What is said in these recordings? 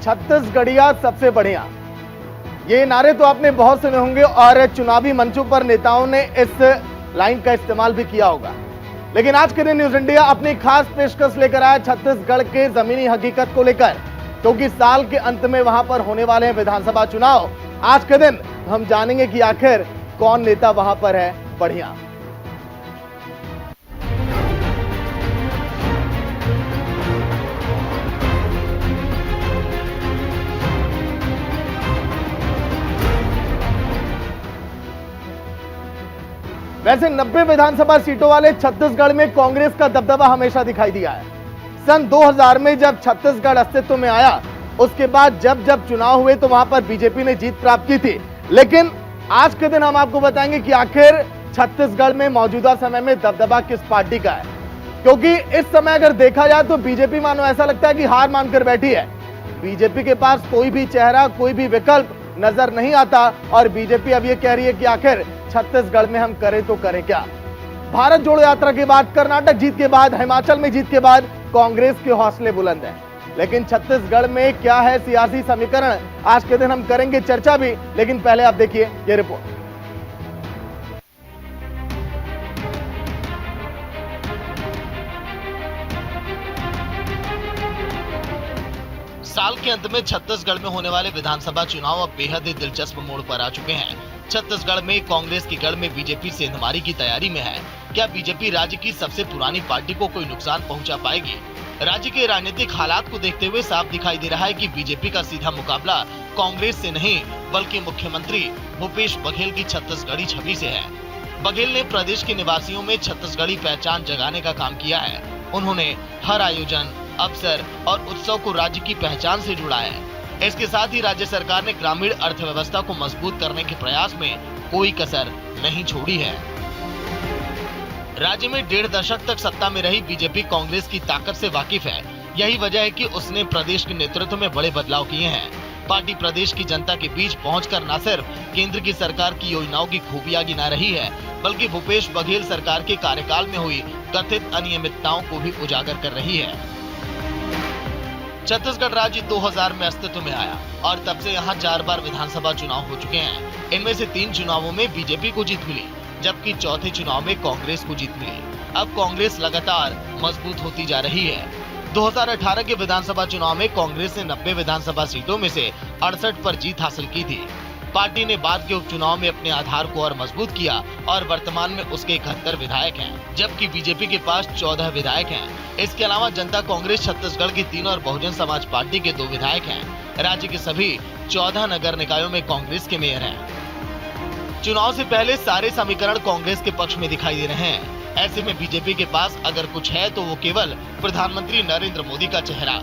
छत्तीसगढ़िया सबसे बढ़िया, ये नारे तो आपने बहुत सुने होंगे और चुनावी मंचों पर नेताओं ने इस लाइन का इस्तेमाल भी किया होगा। लेकिन आज के दिन न्यूज इंडिया अपनी खास पेशकश लेकर आया छत्तीसगढ़ के जमीनी हकीकत को लेकर, क्योंकि साल के अंत में वहां पर होने वाले हैं विधानसभा चुनाव। आज के दिन हम जानेंगे कि आखिर कौन नेता वहां पर है बढ़िया। वैसे 90 विधानसभा सीटों वाले छत्तीसगढ़ में कांग्रेस का दबदबा हमेशा दिखाई दिया है। सन 2000 में जब छत्तीसगढ़ अस्तित्व में आया, उसके बाद जब जब चुनाव हुए तो वहां पर बीजेपी ने जीत प्राप्त की थी। लेकिन आज के दिन हम आपको बताएंगे कि आखिर छत्तीसगढ़ में मौजूदा समय में दबदबा किस पार्टी का है, क्योंकि इस समय अगर देखा जाए तो बीजेपी मानो ऐसा लगता है कि हार मानकर बैठी है। बीजेपी के पास कोई भी चेहरा, कोई भी विकल्प नजर नहीं आता और बीजेपी अब ये कह रही है कि आखिर छत्तीसगढ़ में हम करें तो करें क्या। भारत जोड़ो यात्रा के बाद, कर्नाटक जीत के बाद, हिमाचल में जीत के बाद कांग्रेस के हौसले बुलंद हैं। लेकिन छत्तीसगढ़ में क्या है सियासी समीकरण, आज के दिन हम करेंगे चर्चा भी। लेकिन पहले आप देखिए ये रिपोर्ट। साल के अंत में छत्तीसगढ़ में होने वाले विधानसभा चुनाव अब बेहद ही दिलचस्प मोड़ पर आ चुके हैं। छत्तीसगढ़ में कांग्रेस की गढ़ में बीजेपी सेंधमारी की तैयारी में है। क्या बीजेपी राज्य की सबसे पुरानी पार्टी को कोई नुकसान पहुंचा पाएगी? राज्य के राजनीतिक हालात को देखते हुए साफ दिखाई दे रहा है कि बीजेपी का सीधा मुकाबला कांग्रेस से नहीं बल्कि मुख्यमंत्री भूपेश बघेल की छत्तीसगढ़ी छवि से है। बघेल ने प्रदेश के निवासियों में छत्तीसगढ़ी पहचान जगाने का काम किया है। उन्होंने हर आयोजन, अवसर और उत्सव को राज्य की पहचान से जुड़ा है। इसके साथ ही राज्य सरकार ने ग्रामीण अर्थव्यवस्था को मजबूत करने के प्रयास में कोई कसर नहीं छोड़ी है। राज्य में 1.5 दशक तक सत्ता में रही बीजेपी कांग्रेस की ताकत से वाकिफ है। यही वजह है कि उसने प्रदेश के नेतृत्व में बड़े बदलाव किए हैं। पार्टी प्रदेश की जनता के बीच पहुंचकर न सिर्फ केंद्र की सरकार की योजनाओं की खूबियां गिना रही है, बल्कि भूपेश बघेल सरकार के कार्यकाल में हुई कथित अनियमितताओं को भी उजागर कर रही है। छत्तीसगढ़ राज्य 2000 में अस्तित्व में आया और तब से यहाँ 4 बार विधानसभा चुनाव हो चुके हैं। इनमें से 3 चुनावों में बीजेपी को जीत मिली, जबकि चौथे चुनाव में कांग्रेस को जीत मिली। अब कांग्रेस लगातार मजबूत होती जा रही है। 2018 के विधानसभा चुनाव में कांग्रेस ने 90 विधानसभा सीटों में से 68 पर जीत हासिल की थी। पार्टी ने बाद के उपचुनाव में अपने आधार को और मजबूत किया और वर्तमान में उसके 71 विधायक हैं, जबकि बीजेपी के पास 14 विधायक हैं। इसके अलावा जनता कांग्रेस छत्तीसगढ़ की 3 और बहुजन समाज पार्टी के 2 विधायक हैं। राज्य के सभी 14 नगर निकायों में कांग्रेस के मेयर हैं। चुनाव से पहले सारे समीकरण कांग्रेस के पक्ष में दिखाई दे रहे हैं। ऐसे में बीजेपी के पास अगर कुछ है तो वो केवल प्रधानमंत्री नरेंद्र मोदी का चेहरा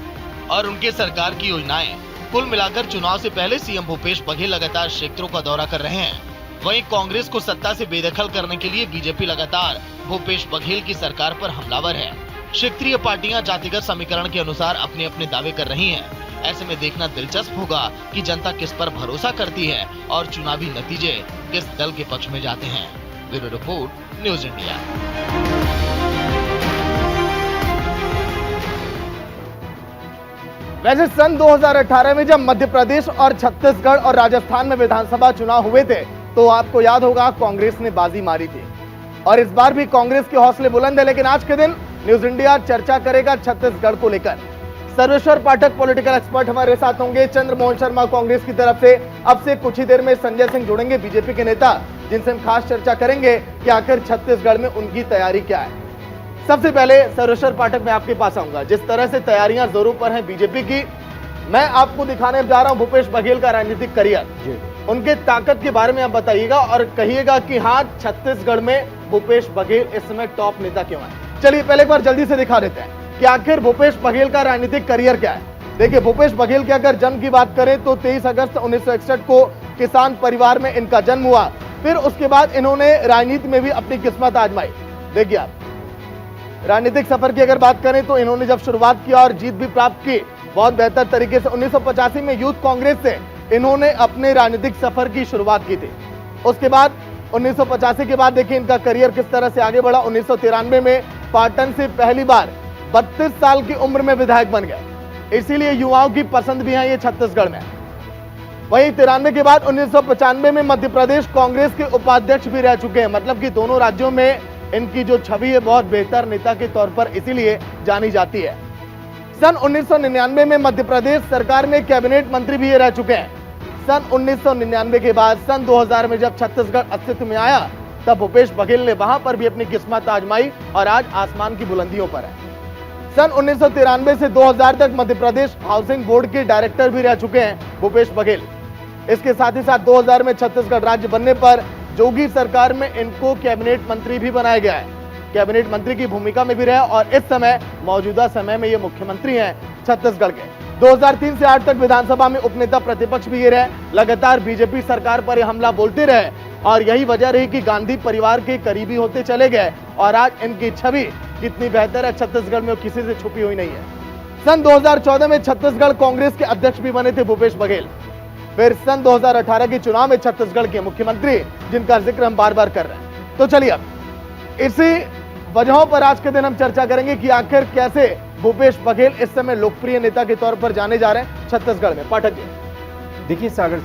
और उनके सरकार की योजनाएं। कुल मिलाकर चुनाव से पहले सीएम भूपेश बघेल लगातार क्षेत्रों का दौरा कर रहे हैं। वहीं कांग्रेस को सत्ता से बेदखल करने के लिए बीजेपी लगातार भूपेश बघेल की सरकार पर हमलावर है। क्षेत्रीय पार्टियां जातिगत समीकरण के अनुसार अपने अपने दावे कर रही हैं। ऐसे में देखना दिलचस्प होगा कि जनता किस पर भरोसा करती है और चुनावी नतीजे किस दल के पक्ष में जाते हैं। Bureau report, news India. वैसे सन 2018 में जब मध्य प्रदेश और छत्तीसगढ़ और राजस्थान में विधानसभा चुनाव हुए थे तो आपको याद होगा कांग्रेस ने बाजी मारी थी और इस बार भी कांग्रेस के हौसले बुलंद है। लेकिन आज के दिन न्यूज इंडिया चर्चा करेगा छत्तीसगढ़ को लेकर। सर्वेश्वर पाठक पॉलिटिकल एक्सपर्ट हमारे साथ होंगे, चंद्रमोहन शर्मा कांग्रेस की तरफ से, अब से कुछ ही देर में संजय सिंह जुड़ेंगे बीजेपी के नेता, जिनसे हम खास चर्चा करेंगे कि आखिर छत्तीसगढ़ में उनकी तैयारी क्या है। सबसे पहले सर्वेश्वर पाठक मैं आपके पास आऊंगा। जिस तरह से तैयारियां जोरों पर हैं बीजेपी की, मैं आपको दिखाने जा रहा हूं भूपेश बघेल का राजनीतिक करियर, उनके ताकत के बारे में आप बताइएगा और कहिएगा कि हाँ छत्तीसगढ़ में भूपेश बघेल इस समय टॉप नेता क्यों है। चलिए पहले एक बार जल्दी से दिखा देते हैं कि आखिर भूपेश बघेल का राजनीतिक करियर क्या है। देखिए भूपेश बघेल के अगर जन्म की बात करें तो 23 अगस्त 1961 को किसान परिवार में इनका जन्म हुआ। फिर उसके बाद इन्होंने राजनीति में भी अपनी किस्मत आजमाई। देखिए आप राजनीतिक सफर की अगर बात करें तो इन्होंने जब शुरुआत किया और जीत भी प्राप्त की बहुत बेहतर तरीके से, 1985 में यूथ कांग्रेस से इन्होंने अपने राजनीतिक सफर की शुरुआत की थी। उसके बाद 1985 के बाद देखिए इनका करियर किस तरह से आगे बढ़ा। 1993 में पाटन से पहली बार 32 साल की उम्र में विधायक बन गए। इसीलिए युवाओं की पसंद भी है ये छत्तीसगढ़ में। वहीं 93 के बाद 1995 में मध्य प्रदेश कांग्रेस के उपाध्यक्ष भी रह चुके हैं। मतलब कि दोनों राज्यों में इनकी जो छवि है बहुत बेहतर नेता के तौर पर इसीलिए जानी जाती है। सन 1999 में मध्य प्रदेश सरकार में कैबिनेट मंत्री भी रह चुके हैं। सन 1999 के बाद सन 2000 में जब छत्तीसगढ़ अस्तित्व में आया तब भूपेश बघेल ने वहां पर भी अपनी किस्मत आजमाई और आज आसमान की बुलंदियों पर है। सन 1993 से 2000 तक मध्य प्रदेश हाउसिंग बोर्ड के डायरेक्टर भी रह चुके हैं भूपेश बघेल। इसके साथ ही साथ 2000 में छत्तीसगढ़ राज्य बनने पर जोगी सरकार में इनको कैबिनेट मंत्री भी बनाया गया है। कैबिनेट मंत्री की भूमिका में भी रहे और इस समय मौजूदा समय में ये मुख्यमंत्री हैं छत्तीसगढ़ के। 2003 से 8 तक विधानसभा में उपनेता प्रतिपक्ष भी ये रहे। लगातार बीजेपी सरकार पर हमला बोलते रहे और यही वजह रही कि गांधी परिवार के करीबी होते चले गए और आज इनकी छवि कितनी बेहतर है छत्तीसगढ़ में किसी से छुपी हुई नहीं है। सन 2014 में छत्तीसगढ़ कांग्रेस के अध्यक्ष भी बने थे भूपेश बघेल। फिर सन 2018 के चुनाव में छत्तीसगढ़ के मुख्यमंत्री जिनका जिक्र हम बार बार कर रहे हैं। तो चलिए अब इसी वजहों पर आज के दिन हम चर्चा करेंगे कि आखिर कैसे भूपेश बघेल इस समय लोकप्रिय नेता के तौर पर जाने जा रहे हैं छत्तीसगढ़ में। पाठक जी, देखिए सागर,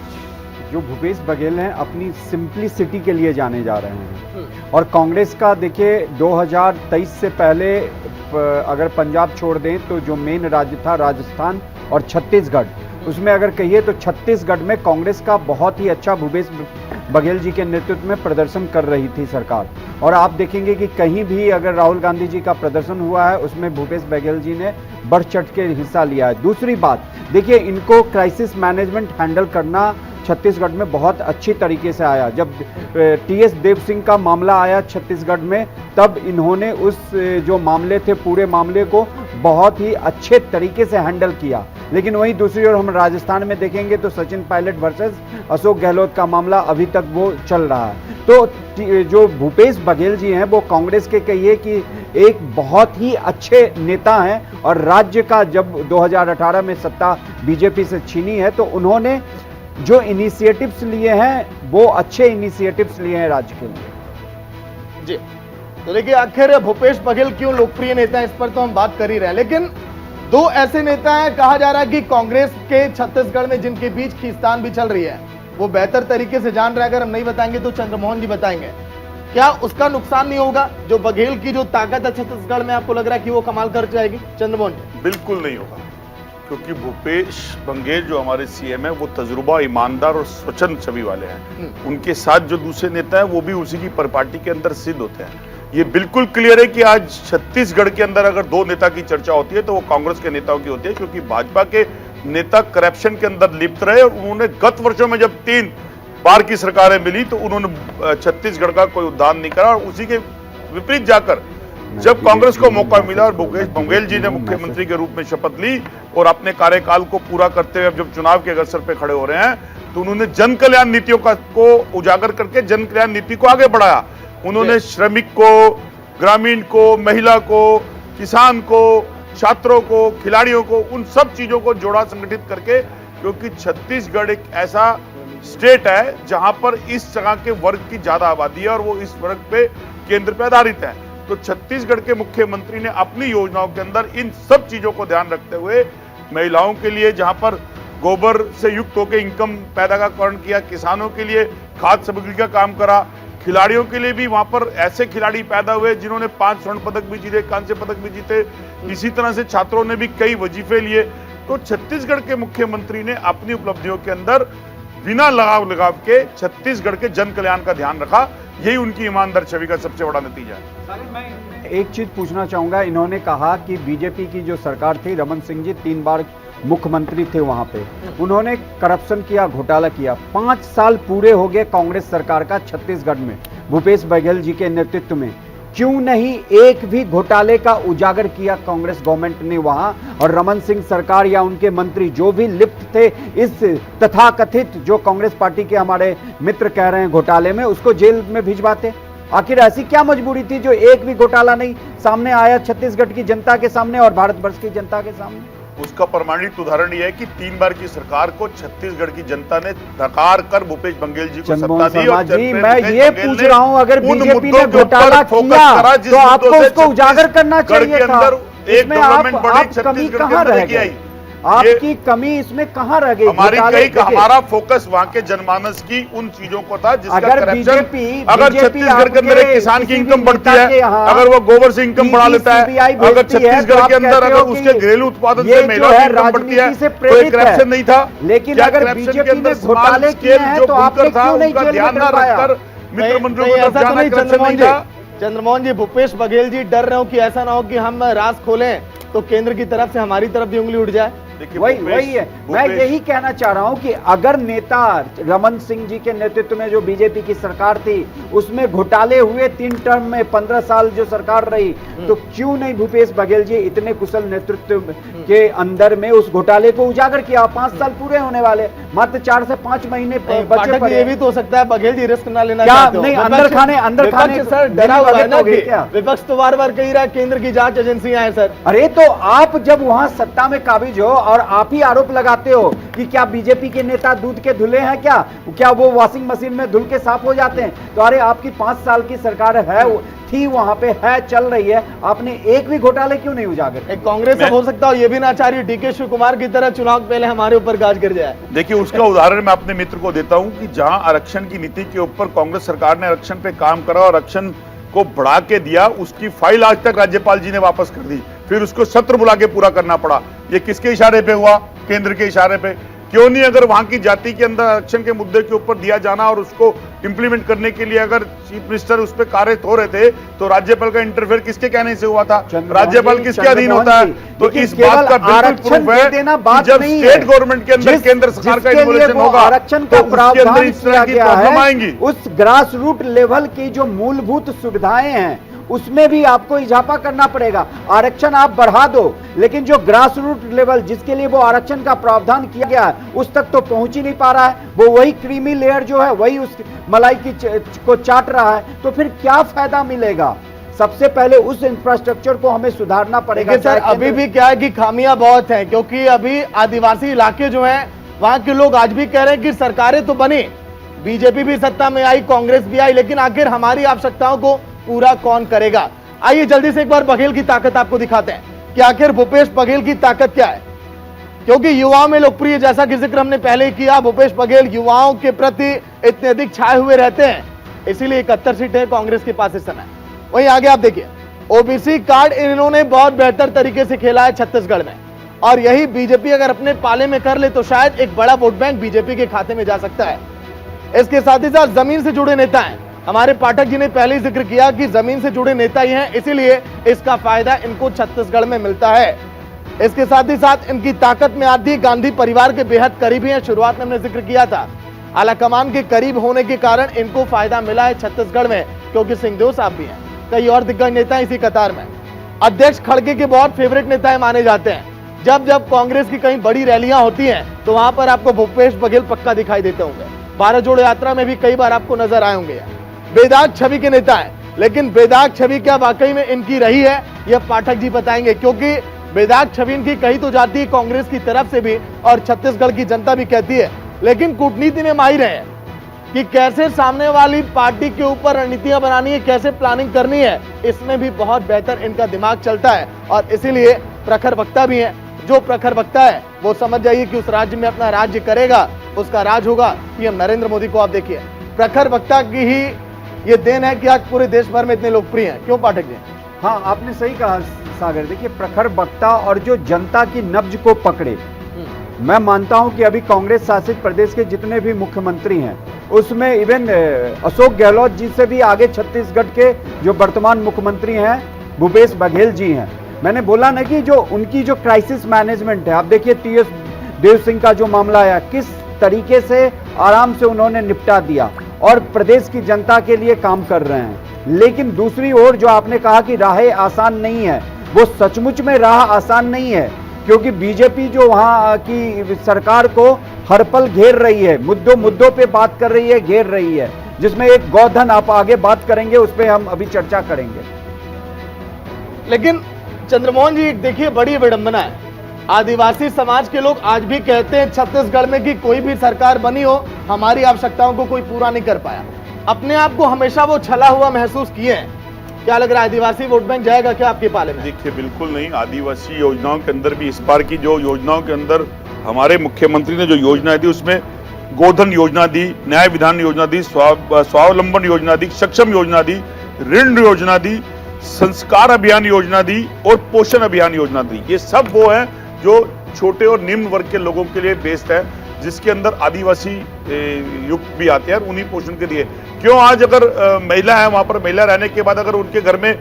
जो भूपेश बघेल हैं अपनी सिंप्लिसिटी के लिए जाने जा रहे हैं और कांग्रेस का देखिए 2023 से पहले अगर पंजाब छोड़ दें तो जो मेन राज्य था राजस्थान और छत्तीसगढ़, उसमें अगर कहिए तो छत्तीसगढ़ में कांग्रेस का बहुत ही अच्छा भूपेश बघेल जी के नेतृत्व में प्रदर्शन कर रही थी सरकार। और आप देखेंगे कि कहीं भी अगर राहुल गांधी जी का प्रदर्शन हुआ है उसमें भूपेश बघेल जी ने बढ़ चढ़ के हिस्सा लिया है। दूसरी बात देखिए, इनको क्राइसिस मैनेजमेंट हैंडल करना छत्तीसगढ़ में बहुत अच्छी तरीके से आया। जब टीएस देव सिंह का मामला आया छत्तीसगढ़ में तब इन्होंने उस जो मामले थे पूरे मामले को बहुत ही अच्छे तरीके से हैंडल किया। लेकिन वहीं दूसरी ओर हम राजस्थान में देखेंगे तो सचिन पायलट वर्सेस अशोक गहलोत का मामला अभी तक वो चल रहा है। तो जो भूपेश बघेल जी हैं वो कांग्रेस के कहिए कि एक बहुत ही अच्छे नेता हैं और राज्य का जब 2018 में सत्ता बीजेपी से छीनी है तो उन्होंने जो इनिशिएटिव्स लिए हैं वो अच्छे इनिशिएटिव्स लिए हैं राज्य के लिए। जी, तो देखिए आखिर भूपेश बघेल क्यों लोकप्रिय नेता है इस पर तो हम बात कर ही रहे हैं। लेकिन दो ऐसे नेता हैं, कहा जा रहा है कि कांग्रेस के छत्तीसगढ़ में जिनके बीच खींचतान भी चल रही है वो बेहतर तरीके से जान रहे हैं। अगर हम नहीं बताएंगे तो चंद्रमोहन जी बताएंगे। क्या उसका नुकसान नहीं होगा? जो बघेल की जो ताकत है छत्तीसगढ़ में आपको लग रहा है कि वो कमाल कर जाएगी? चंद्रमोहन जी। बिल्कुल नहीं होगा, क्योंकि भूपेश बघेल जो हमारे सीएम है वो तजुर्बा, ईमानदार और स्वच्छंद छवि वाले हैं। उनके साथ जो दूसरे नेता है वो भी उसी की परिपाटी के अंदर सिद्ध होते हैं। ये बिल्कुल क्लियर है कि आज छत्तीसगढ़ के अंदर अगर दो नेता की चर्चा होती है तो वो कांग्रेस के नेताओं की होती है, क्योंकि भाजपा के नेता करप्शन के अंदर लिप्त रहे और उन्होंने गत वर्षों में जब 3 बार की सरकारें मिली तो उन्होंने छत्तीसगढ़ का कोई उद्धार नहीं करा। और उसी के विपरीत जाकर जब कांग्रेस को मौका मिला और भूपेश बघेल जी ने मुख्यमंत्री के रूप में शपथ ली और अपने कार्यकाल को पूरा करते हुए जब चुनाव के अवसर पे खड़े हो रहे हैं तो उन्होंने जन कल्याण नीतियों को उजागर करके जन कल्याण नीति को आगे बढ़ाया। उन्होंने श्रमिक को, ग्रामीण को, महिला को, किसान को, छात्रों को, खिलाड़ियों को, उन सब चीजों को जोड़ा, संगठित करके, क्योंकि छत्तीसगढ़ एक ऐसा स्टेट है जहां पर इस तरह के वर्ग की ज्यादा आबादी है और वो इस वर्ग पे केंद्र पे आधारित है। तो छत्तीसगढ़ के मुख्यमंत्री ने अपनी योजनाओं के अंदर इन सब चीजों को ध्यान रखते हुए महिलाओं के लिए जहां पर गोबर से युक्त होकर इनकम पैदा का कारण किया, किसानों के लिए खाद्य सामग्री का काम करा, खिलाड़ियों के लिए भी वहां पर ऐसे खिलाड़ी पैदा हुए जिन्होंने 5 स्वर्ण पदक भी जीते, कांस्य पदक भी जीते। इसी तरह से छात्रों ने भी कई वजीफे लिए। तो छत्तीसगढ़ के मुख्यमंत्री ने अपनी उपलब्धियों के अंदर बिना लगाव के छत्तीसगढ़ के जन कल्याण का ध्यान रखा। यही उनकी ईमानदार छवि का सबसे बड़ा नतीजा है। एक चीज पूछना चाहूंगा, इन्होंने कहा कि बीजेपी की जो सरकार थी, रमन सिंह जी 3 बार मुख्यमंत्री थे वहां पे, उन्होंने करप्शन किया, घोटाला किया। 5 साल पूरे हो गए कांग्रेस सरकार का छत्तीसगढ़ में भूपेश बघेल जी के नेतृत्व में, क्यों नहीं एक भी घोटाले का उजागर किया कांग्रेस गवर्नमेंट ने वहां? और रमन सिंह सरकार या उनके मंत्री जो भी लिप्त थे इस तथाकथित, जो कांग्रेस पार्टी के हमारे मित्र कह रहे हैं घोटाले में, उसको जेल में भिजवाते। आखिर ऐसी क्या मजबूरी थी जो एक भी घोटाला नहीं सामने आया छत्तीसगढ़ की जनता के सामने और भारतवर्ष की जनता के सामने? उसका प्रमाणित उदाहरण यह है कि 3 बार की सरकार को छत्तीसगढ़ की जनता ने नकार कर भूपेश बघेल जी को सत्ता दी। और जी, मैं ये पूछ रहा हूं, अगर बीजेपी ने घोटाला किया तो आपको उसको उजागर करना चाहिए था। एक गवर्नमेंट बड़ी छत्तीसगढ़ के अंदर लेके आई। आपकी कमी इसमें कहाँ रह गई? हमारी घोटाले कई देखिए, हमारा फोकस वहां के जनमानस की उन चीजों को था जिसका अगर करप्शन, बीजेपी अगर छत्तीसगढ़ के अंदर एक किसान की किसी इनकम भी बढ़ती नेता है, के यहाँ अगर वो गोबर से इनकम बढ़ा लेता है, CBI अगर भेजती है, छत्तीसगढ़ तो के आप अंदर कहते अगर हो उसके कि घरेलू उत्पादन ये से जो महिला है की इनकम बढ़ती है, राजनीति से तो प्रेरित एक करप्शन है। नहीं था। लेकिन क्या अगर करप्शन के बीजेपी अंदर ने स्मॉल घोटाले किए स्केल हैं जो तो आपने बुनकर था क्यों नहीं उनका जेल में ध्यान न डलवाया? रखकर मित्र मंडलों कहीं की तरफ ऐसा तो जाना नहीं करप्शन नहीं था। चंद्रमोहन जी, भूपेश बघेल जी डर रहे हो कि ऐसा ना हो कि हम राज खोलें तो केंद्र की तरफ से हमारी तरफ भी उंगली उठ जाए? देखिए, वही है, मैं यही कहना चाह रहा हूं कि अगर नेता रमन सिंह जी के नेतृत्व में जो बीजेपी की सरकार थी उसमें घोटाले हुए 3 टर्म में 15 साल जो सरकार रही, तो क्यों नहीं भूपेश बघेल जी इतने कुशल नेतृत्व के अंदर में उस घोटाले को उजागर किया? 5 साल पूरे होने वाले, मात्र 4 से 5 महीने बचे पाठक पड़े। ये भी तो हो सकता है बघेल जी रिस्क ना लेना क्या चाहते हो। नहीं, विपक्ष- अंदर खाने विपक्ष सर डरा हुआ है ना कि क्या? विपक्ष तो बार बार कह रहा है केंद्र की जांच एजेंसियां हैं सर। अरे तो आप जब वहां सत्ता में काबिज हो और आप ही आरोप लगाते हो कि क्या बीजेपी के नेता दूध के धुले हैं, क्या वो वॉशिंग मशीन में धुल के साफ हो जाते हैं? तो अरे आपकी 5 साल की सरकार है, थी वहां पे, है, चल रही है, आपने एक भी घोटाले क्यों नहीं उजागर? एक कांग्रेस अब हो सकता हो ये भी ना चाह रही डीके शिव कुमार की तरह चुनाव के पहले हमारे ऊपर गाज गिर जाए। देखिए, उसका उदाहरण मैं अपने मित्र को देता हूं कि जहां आरक्षण की नीति के ऊपर कांग्रेस सरकार ने आरक्षण पे काम करा और आरक्षण को बढ़ा के दिया, उसकी फाइल आज तक राज्यपाल जी ने वापस कर दी, फिर उसको सत्र बुला के पूरा करना पड़ा। ये किसके इशारे पे हुआ? केंद्र के इशारे पे। क्यों नहीं, अगर वहां की जाति के अंदर आरक्षण के मुद्दे के ऊपर दिया जाना और उसको इंप्लीमेंट करने के लिए अगर चीफ मिनिस्टर उस पर कार्यरत हो रहे थे तो राज्यपाल का इंटरफेयर किसके कहने से हुआ था? राज्यपाल किसके अधीन होता है? तो इस बात का बिल्कुल प्रूफ है कि जब स्टेट गवर्नमेंट के अंदर केंद्र सरकार का इन्वॉल्यूशन होगा आरक्षण तो का उसके प्रावधान अंदर इस तरह किया की गया प्रॉब्लम है, आएंगी। उस ग्रास रूट लेवल की जो मूलभूत सुविधाएं हैं उसमें भी आपको इजाफा करना पड़ेगा। आरक्षण आप बढ़ा दो, लेकिन जो ग्रास रूट लेवल जिसके लिए वो आरक्षण का प्रावधान किया गया है उस तक तो पहुंच ही नहीं पा रहा है। वो वही क्रीमी लेयर जो है वही उस मलाई की को चाट रहा है, तो फिर क्या फायदा मिलेगा? सबसे पहले उस इंफ्रास्ट्रक्चर को हमें सुधारना पड़ेगा। लेकिन सर अभी भी क्या है कि खामियां बहुत हैं, क्योंकि अभी आदिवासी इलाके जो हैं वहां के लोग आज भी कह रहे हैं कि सरकारें तो बनी, बीजेपी भी सत्ता में आई, कांग्रेस भी आई, लेकिन आखिर हमारी आवश्यकताओं को पूरा कौन करेगा? आइए जल्दी से एक बार बघेल की ताकत आपको दिखाते हैं कि आखिर भूपेश बघेल की ताकत क्या है, क्योंकि युवाओं में लोकप्रिय, जैसा कि जिक्र हमने पहले ही किया, भूपेश बघेल युवाओं के प्रति इतने अधिक छाए हुए रहते हैं, इसीलिए 71 सीटें कांग्रेस के पास इस समय। वहीं आगे आप देखिए, ओबीसी कार्ड इन्होंने बहुत बेहतर तरीके से खेला है छत्तीसगढ़ में, और यही बीजेपी अगर अपने पाले में कर ले तो शायद एक बड़ा वोट बैंक बीजेपी के खाते में जा सकता है। इसके साथ ही साथ जमीन से जुड़े नेता हैं, हमारे पाठक जी ने पहले ही जिक्र किया कि जमीन से जुड़े नेता ही हैं, इसीलिए इसका फायदा इनको छत्तीसगढ़ में मिलता है। इसके साथ ही साथ इनकी ताकत में आती है गांधी परिवार के बेहद करीबी हैं, शुरुआत में हमने जिक्र किया था। आलाकमान के करीब होने के कारण इनको फायदा मिला है छत्तीसगढ़ में, क्योंकि सिंहदेव साहब भी हैं, कई और दिग्गज नेता इसी कतार में। अध्यक्ष खड़गे के बहुत फेवरेट नेता माने जाते हैं। जब जब कांग्रेस की कहीं बड़ी रैलियां होती हैं तो वहां पर आपको भूपेश बघेल पक्का दिखाई देते होंगे। भारत जोड़ो यात्रा में भी कई बार आपको नजर आए होंगे। बेदाग छवि के नेता हैं, लेकिन बेदाग छवि क्या वाकई में इनकी रही है, यह पाठक जी बताएंगे, क्योंकि बेदाग छवि इनकी कही तो जाती है कांग्रेस की तरफ से भी और छत्तीसगढ़ की जनता भी कहती है, लेकिन कूटनीति में माहिर है कि कैसे सामने वाली पार्टी के ऊपर रणनीतियां बनानी है, कैसे प्लानिंग करनी है, इसमें भी बहुत बेहतर इनका दिमाग चलता है। और इसीलिए प्रखर वक्ता भी है। जो प्रखर वक्ता है वो समझ जाइए कि उस राज्य में अपना राज्य करेगा, उसका राज होगा। पीएम नरेंद्र मोदी को आप देखिए, प्रखर वक्ता की ही ये देन है कि आज पूरे देश भर में इतने लोकप्रिय हैं। क्यों पाठक जी? हाँ, आपने सही कहा सागर। देखिए, प्रखर वक्ता और जो जनता की नब्ज को पकड़े, मैं मानता हूं कि अभी कांग्रेस शासित प्रदेश के जितने भी मुख्यमंत्री हैं उसमें इवन अशोक गहलोत जी से भी आगे छत्तीसगढ़ के जो वर्तमान मुख्यमंत्री हैं भूपेश बघेल जी हैं। मैंने बोला ना कि जो उनकी जो क्राइसिस मैनेजमेंट है, आप देखिए टीएस देव सिंह का जो मामला आया, किस तरीके से आराम से उन्होंने निपटा दिया और प्रदेश की जनता के लिए काम कर रहे हैं। लेकिन दूसरी ओर जो आपने कहा कि राहें आसान नहीं है, वो सचमुच में राह आसान नहीं है, क्योंकि बीजेपी जो वहां की सरकार को हर पल घेर रही है, मुद्दों पे बात कर रही है, घेर रही है, जिसमें एक गौधन, आप आगे बात करेंगे, उस पर हम अभी चर्चा करेंगे। लेकिन चंद्रमोहन जी देखिए, बड़ी विडंबना है, आदिवासी समाज के लोग आज भी कहते हैं छत्तीसगढ़ में कि कोई भी सरकार बनी हो हमारी आवश्यकताओं को कोई पूरा नहीं कर पाया। अपने आप को हमेशा वो छला हुआ महसूस किए हैं। क्या लग रहा है, आदिवासी वोट बैंक जाएगा क्या आपके पाले में? देखिए बिल्कुल नहीं, आदिवासी योजनाओं के अंदर भी इस बार की जो योजनाओं के अंदर हमारे मुख्यमंत्री ने जो योजना दी उसमें गोधन योजना दी, न्याय विधान योजना दी, स्वावलंबन योजना दी, सक्षम योजना दी, ऋण योजना दी, संस्कार अभियान योजना दी और पोषण अभियान योजना दी। ये सब वो है जो छोटे और निम्न वर्ग के लोगों के लिए बेस्ड है, जिसके अंदर आदिवासी युक्त भी आते हैं और उन्हीं पोषण के लिए। क्यों आज अगर महिला है वहां पर, महिला रहने के बाद अगर उनके घर में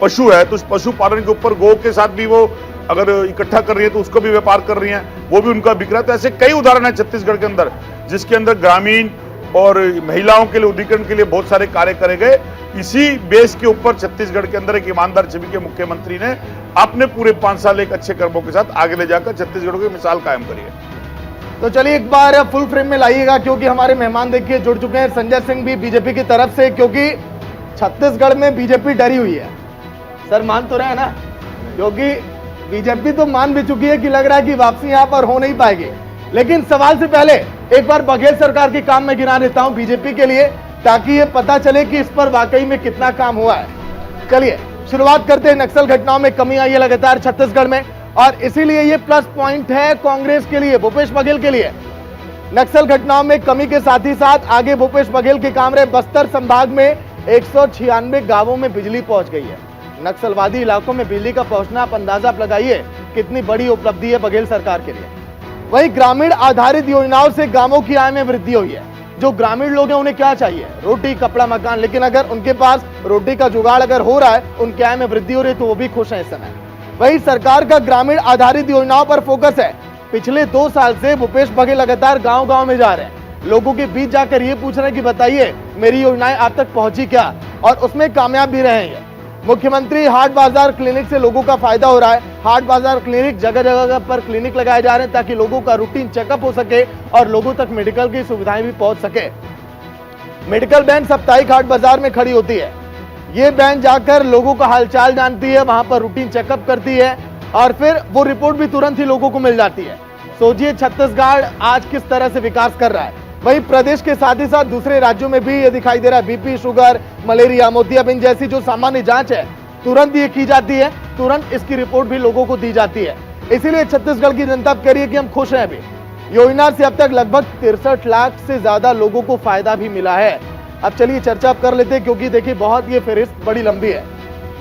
पशु है तो उस पशु पालन के ऊपर गौ के साथ भी वो अगर इकट्ठा कर रही है तो उसको भी व्यापार कर रही हैं, वो भी उनका बिक रहा है। तो ऐसे कई उदाहरण है छत्तीसगढ़ के अंदर जिसके अंदर ग्रामीण और महिलाओं के लिए उद्दीकरण के लिए बहुत सारे कार्य करे गए। इसी बेस के ऊपर छत्तीसगढ़ के अंदर एक ईमानदार छवि के मुख्यमंत्री ने अपने पूरे 5 साल एक अच्छे कर्मों के साथ आगे ले जाकर छत्तीसगढ़ की मिसाल कायम करी है। तो चलिए एक बार फुल फ्रेम में लाइएगा, क्योंकि हमारे मेहमान देखिए जुड़ चुके हैं, संजय सिंह भी बीजेपी की तरफ से, क्योंकि छत्तीसगढ़ में बीजेपी डरी हुई है। सर मान तो रहे हैं ना, क्योंकि बीजेपी तो मान भी चुकी है कि लग रहा है कि वापसी यहां पर हो नहीं पाएगी। लेकिन सवाल से पहले एक बार बघेल सरकार के काम में गिना देता हूं बीजेपी के लिए, ताकि ये पता चले कि इस पर वाकई में कितना काम हुआ है। चलिए शुरुआत करते हैं। नक्सल घटनाओं में कमी आई है लगातार छत्तीसगढ़ में, और इसीलिए ये प्लस पॉइंट है कांग्रेस के लिए, भूपेश बघेल के लिए। नक्सल घटनाओं में कमी के साथ ही साथ आगे भूपेश बघेल के काम रहे। बस्तर संभाग में 196 गांवों में बिजली पहुंच गई है। नक्सलवादी इलाकों में बिजली का पहुंचना, आप अंदाजा लगाइए कितनी बड़ी उपलब्धि है बघेल सरकार के लिए। वहीं ग्रामीण आधारित योजनाओं से गांवों की आय में वृद्धि हुई है। जो ग्रामीण लोग हैं उन्हें क्या चाहिए? रोटी, कपड़ा, मकान। लेकिन अगर उनके पास रोटी का जुगाड़ अगर हो रहा है, उनकी आय में वृद्धि हो रही है, तो वो भी खुश हैं इस समय। वही सरकार का ग्रामीण आधारित योजनाओं पर फोकस है। पिछले 2 साल से भूपेश बघेल लगातार गांव-गांव में जा रहे हैं, लोगों के बीच जाकर ये पूछ रहे हैं कि बताइए मेरी योजनाएं आप तक पहुंची क्या, और उसमें कामयाब भी रहे हैं। मुख्यमंत्री हाट बाजार क्लिनिक से लोगों का फायदा हो रहा है। हाट बाजार क्लिनिक, जगह जगह पर क्लिनिक लगाए जा रहे हैं ताकि लोगों का रूटीन चेकअप हो सके और लोगों तक मेडिकल की सुविधाएं भी पहुंच सके। मेडिकल वैन साप्ताहिक हाट बाजार में खड़ी होती है। ये वैन जाकर लोगों का हालचाल जानती है, वहां पर रूटीन चेकअप करती है और फिर वो रिपोर्ट भी तुरंत ही लोगों को मिल जाती है। सोचिए छत्तीसगढ़ आज किस तरह से विकास कर रहा है। वहीं प्रदेश के साथ ही साथ दूसरे राज्यों में भी ये दिखाई दे रहा है। बीपी, शुगर, मलेरिया, मोतियाबिंद जैसी जो सामान्य जांच है तुरंत ये की जाती है, तुरंत इसकी रिपोर्ट भी लोगों को दी जाती है। इसीलिए छत्तीसगढ़ की जनता कह रही है कि हम खुश हैं। अभी योजना से अब तक लगभग 63 लाख से ज्यादा लोगों को फायदा भी मिला है। अब चलिए चर्चा कर लेते हैं, क्योंकि देखिए बहुत ये फहरिस्त बड़ी लंबी है।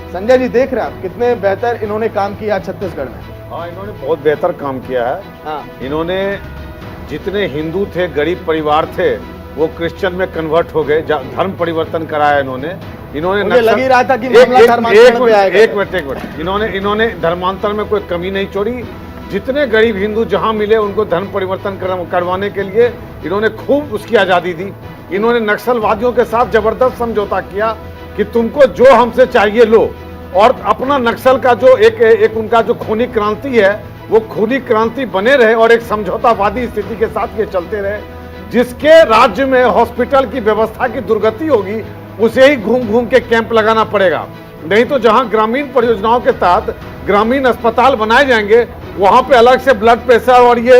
संजय जी देख रहे हैं आप कितने बेहतर इन्होंने काम किया छत्तीसगढ़ में। हाँ, इन्होंने बहुत बेहतर काम किया है। हाँ, इन्होंने जितने हिंदू थे, गरीब परिवार थे, वो क्रिश्चियन में कन्वर्ट हो गए, धर्म परिवर्तन कराया इन्होंने। मुझे लग ही रहा था कि मामला धर्मांतरण पे आएगा। एक मिनट, इन्होंने धर्मांतरण में कोई कमी नहीं छोड़ी। जितने गरीब हिंदू जहां मिले उनको धर्म परिवर्तन करवाने के लिए इन्होंने खूब उसकी आजादी दी। इन्होंने नक्सलवादियों के साथ जबरदस्त समझौता किया कि तुमको जो हमसे चाहिए लो, और अपना नक्सल का जो एक उनका जो खूनी क्रांति है वो खूनी क्रांति बने रहे और एक समझौतावादी स्थिति के साथ ये चलते रहे। जिसके राज्य में हॉस्पिटल की व्यवस्था की दुर्गति होगी उसे ही घूम घूम के कैंप लगाना पड़ेगा। नहीं तो जहां ग्रामीण परियोजनाओं के तहत ग्रामीण अस्पताल बनाए जाएंगे वहां पे अलग से ब्लड प्रेशर और ये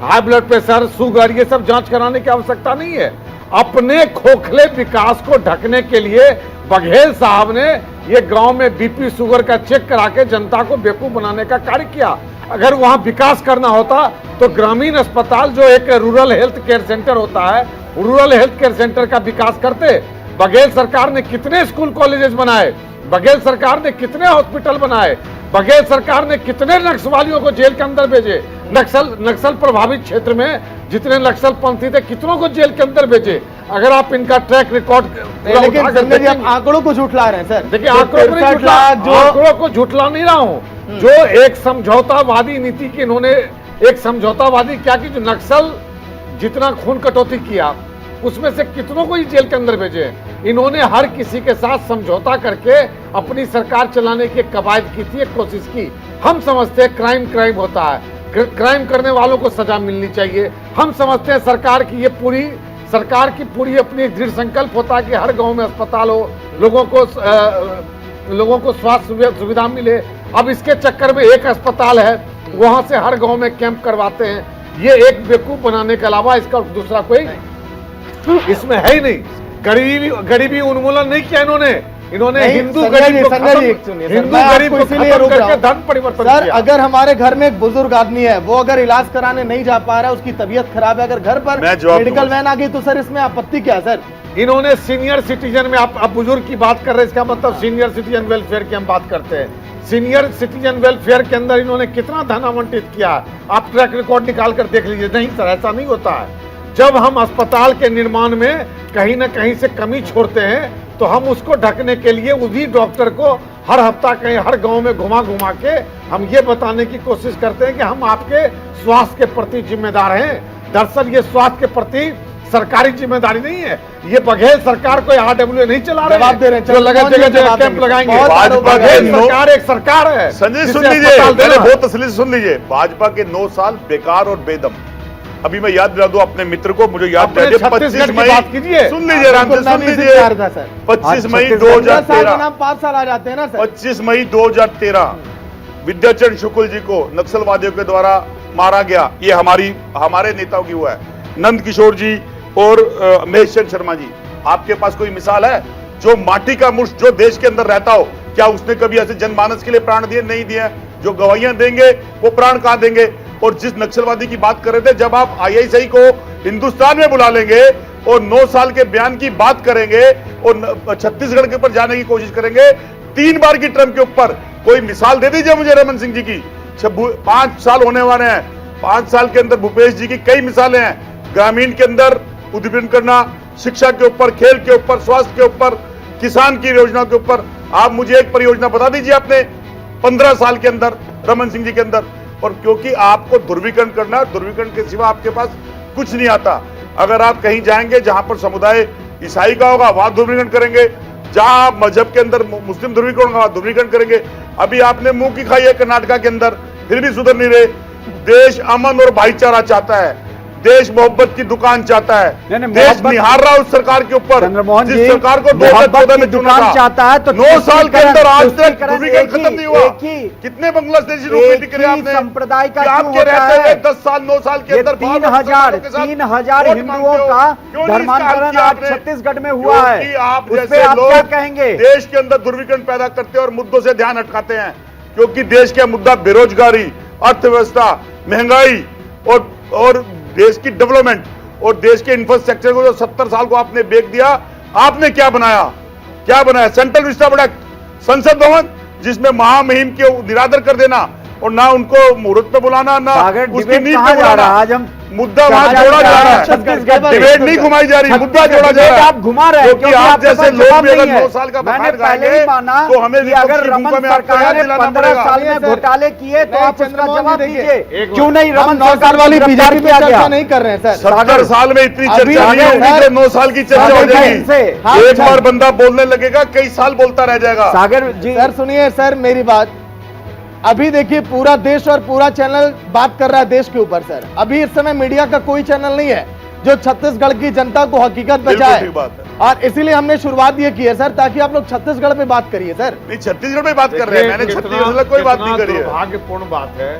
हाई ब्लड प्रेशर, शुगर, ये सब जांच कराने की आवश्यकता नहीं है। अपने खोखले विकास को ढकने के लिए बघेल साहब ने ये गांव में बीपी, शुगर का चेक करा के जनता को बेवकूफ बनाने का कार्य किया। अगर वहां विकास करना होता तो ग्रामीण अस्पताल जो एक रूरल हेल्थ केयर सेंटर होता है, रूरल हेल्थ केयर सेंटर का विकास करते। बघेल सरकार ने कितने स्कूल कॉलेजेस बनाए, बघेल सरकार ने कितने हॉस्पिटल बनाए, बघेल सरकार ने कितने नक्सलियों को जेल के अंदर भेजे। नक्सल प्रभावित क्षेत्र में जितने नक्सल पंथी थे कितनों को जेल के अंदर भेजे। अगर आप इनका ट्रैक रिकॉर्ड, लेकिन संजय जी आप आंकड़ों को झुठला रहे हैं सर। देखिए आंकड़ों को झुठला नहीं रहा हूं। जो एक समझौतावादी नीति की इन्होंने एक समझौतावादी क्या की, जो नक्सल जितना खून कटौती किया उसमें से कितनों को ही जेल के अंदर भेजे। इन्होंने हर किसी के साथ समझौता करके अपनी सरकार चलाने की कवायद की थी, एक कोशिश की। हम समझते हैं क्राइम होता है, क्राइम करने वालों को सजा मिलनी चाहिए। हम समझते हैं सरकार की पूरी अपनी दृढ़ संकल्प होता है कि हर गांव में अस्पताल हो, लोगों को स्वास्थ्य सुविधा मिले। अब इसके चक्कर में एक अस्पताल है, वहां से हर गांव में कैंप करवाते हैं। ये एक बेवकूफ बनाने के अलावा इसका दूसरा कोई इसमें है ही नहीं। गरीबी उन्मूलन नहीं किया इन्होंने। इन्होंने नहीं, हिंदू संजय गरीब जी, को संजय जी, खत्म, सुनिए सर, हिंदू मैं गरीब आपको को इसीलिए खत्म रोक रहा करके हूं। धन परिवर्तन सर किया। अगर हमारे घर में एक बुजुर्ग आदमी है, वो अगर इलाज कराने नहीं जा पा रहा है, उसकी तबीयत खराब है, अगर घर पर मैं जवाब मेडिकल दूंगा। वैन आ गई तो सर इसमें आपत्ति क्या है सर? इन्होंने सीनियर सिटीजन में आप बुजुर्ग की बात कर रहे हैं, इसका मतलब सीनियर सिटीजन वेलफेयर की हम बात करते हैं। सीनियर सिटीजन वेलफेयर के अंदर इन्होंने कितना धन आवंटित किया, आप ट्रैक रिकॉर्ड निकाल कर देख लीजिए। नहीं सर, ऐसा नहीं होता है। जब हम अस्पताल के निर्माण में कहीं ना कहीं से कमी छोड़ते हैं तो हम उसको ढकने के लिए उसी डॉक्टर को हर हफ्ता कहीं हर गांव में घुमा घुमा के हम ये बताने की कोशिश करते हैं कि हम आपके स्वास्थ्य के प्रति जिम्मेदार हैं। दरअसल ये स्वास्थ्य के प्रति सरकारी जिम्मेदारी नहीं है, ये बघेल सरकार कोई RWA नहीं चला रहे जवाब दे रहे हैं, जो लगे कौन जगह सा जगह जवाब कैंप देंगे? लगाएंगे। बहुत भाजपा आरोप के बघेल नो- सरकार एक सरकार है। संजय सुन जिसे लीजिए, अस्पताल पहले देना है। बहुत तसल्ली से सुन लीजिए। भाजपा के 9 साल बेकार और बेदम। अभी मैं याद दिला दूं अपने मित्र को, मुझे याद अपने दिला दीजिए, छत्तीसगढ़ 25 की मई बात कीजिए। सुन लीजिए आराम से, सुन लीजिए। सर 25 मई छत्तीसगढ़ 15 साल का 2013, नाम 5 साल आ जाते हैं ना सर। 25 मई 2013 विद्याचरण शुक्ल जी को नक्सलवादियों के द्वारा मारा गया। ये हमारे नेताओं की हुआ है। नंद किशोर जी और महेश चंद्र शर्मा जी, आपके पास कोई मिसाल है? जो माटी का मुष्ट जो देश के अंदर रहता हो, क्या उसने कभी ऐसे जनमानस के लिए प्राण दिए? नहीं दिए। जो गवाहियां देंगे वो प्राण कहां देंगे? और जिस नक्सलवादी की बात कर रहे थे, जब आप ISI को हिंदुस्तान में बुला लेंगे और 9 साल के बयान की बात करेंगे और छत्तीसगढ़ के ऊपर जाने की कोशिश करेंगे 3 बार की टर्म के ऊपर, कोई मिसाल दे दीजिए मुझे रमन सिंह जी की। 5 साल होने वाले हैं, 5 साल के अंदर भूपेश जी की कई मिसालें हैं। ग्रामीण के अंदर उद्दीपन करना, शिक्षा के ऊपर, खेल के ऊपर, स्वास्थ्य के ऊपर, किसान की योजना के ऊपर। आप मुझे एक परियोजना बता दीजिए आपने 15 साल के अंदर रमन सिंह जी के अंदर। और क्योंकि आपको ध्रुवीकरण करना, ध्रुवीकरण के सिवा आपके पास कुछ नहीं आता। अगर आप कहीं जाएंगे जहां पर समुदाय ईसाई का होगा, वहां ध्रुवीकरण करेंगे। जहां मजहब के अंदर मुस्लिम ध्रुवीकरण होगा, ध्रुवीकरण करेंगे। अभी आपने मुंह की खाई है कर्नाटका के अंदर, फिर भी सुधर नहीं रहे। देश अमन और भाईचारा चाहता है, देश मोहब्बत की दुकान चाहता है। नहीं, देश मोहब्बत- निहार रहा उस सरकार के ऊपर, चंद्रमोहन जिस जी, सरकार को मोहब्बत 2014 में की चुना दुकान था। चाहता है तो 9 साल के अंदर आज तक तुष्टीकरण ध्रुवीकरण एक ही- खत्म नहीं हुआ। एक ही- कितने बांग्लादेशी लोग एक बेटी करे ही आपने? संप्रदाय का कि क्यों आपके होता रहते है? हुए 10 साल 9 साल के ये अंदर 3,000 हिंदुओं का धर्मांतरण आज छत्तीसगढ़ में हुआ है। आप उस पे जैसे आप लोग क्या कहेंगे? देश के अंदर ध्रुवीकरण पैदा करते हैं और मुद्दों से ध्यान हटकाते हैं। क्योंकि देश का मुद्दा बेरोजगारी, अर्थव्यवस्था, महंगाई और देश की डेवलपमेंट और देश के इंफ्रास्ट्रक्चर को जो 70 साल को आपने बेच दिया। आपने क्या बनाया? क्या बनाया? सेंट्रल विस्टा प्रोडक्ट, संसद भवन, जिसमें महामहिम के निरादर कर देना और ना उनको मुहूर्त पे बुलाना, ना सागर उसकी डिबेट नींव कहाँ पे जा बुलाना। रहा है? आज हम मुद्दा वहां कहाँ जोड़ा जा जा रहा रहा है? है। छत्तीसगढ़ डिबेट नहीं घुमाई जा रही, मुद्दा जोड़ा जा रहा है। आप घुमा रहे हैं क्योंकि क्योंकि आप आपके जैसे पास लोग जवाब भी अगर नहीं है। 9 साल का मैंने बखान पहले ही गाएंगे माना तो हमें कि अगर विपक्ष की रमन भूमिका में आपको सरकार याद ने दिलाना 15 पड़ेगा। साल में नहीं, सर। घोटाले किए तो नहीं, आप उसका चंद्रमोहन जवाब जी, दीजिए। एक क्यों नहीं हम रमन 9 साल सरकार वाली को गिरफ्तार बीजेपी पे किया चर्चा गया? नहीं कर रहे हैं सर। 70 साल में इतनी अभी चर्चा नहीं सागर होगी सर- जो 9 साल की चर्चा हो सागर जाएगी। से हाँ, एक सर। बार बंदा बोलने लगेगा, कई साल बोलता रह जाएगा। सागर जी सर सुनिए सर मेरी बात। अभी देखिए पूरा देश और पूरा चैनल बात कर रहा है देश के ऊपर सर। अभी इस समय मीडिया का कोई चैनल नहीं है जो छत्तीसगढ़ की जनता को हकीकत बिल्कुल बचाए। ठीक बात है। और इसीलिए हमने शुरुआत ये की है सर, ताकि आप लोग छत्तीसगढ़ पे बात करिए सर। नहीं, छत्तीसगढ़ में बात कर रहे हैं, मैंने छत्तीसगढ़ में कोई बात नहीं करी है। दुर्भाग्यपूर्ण बात है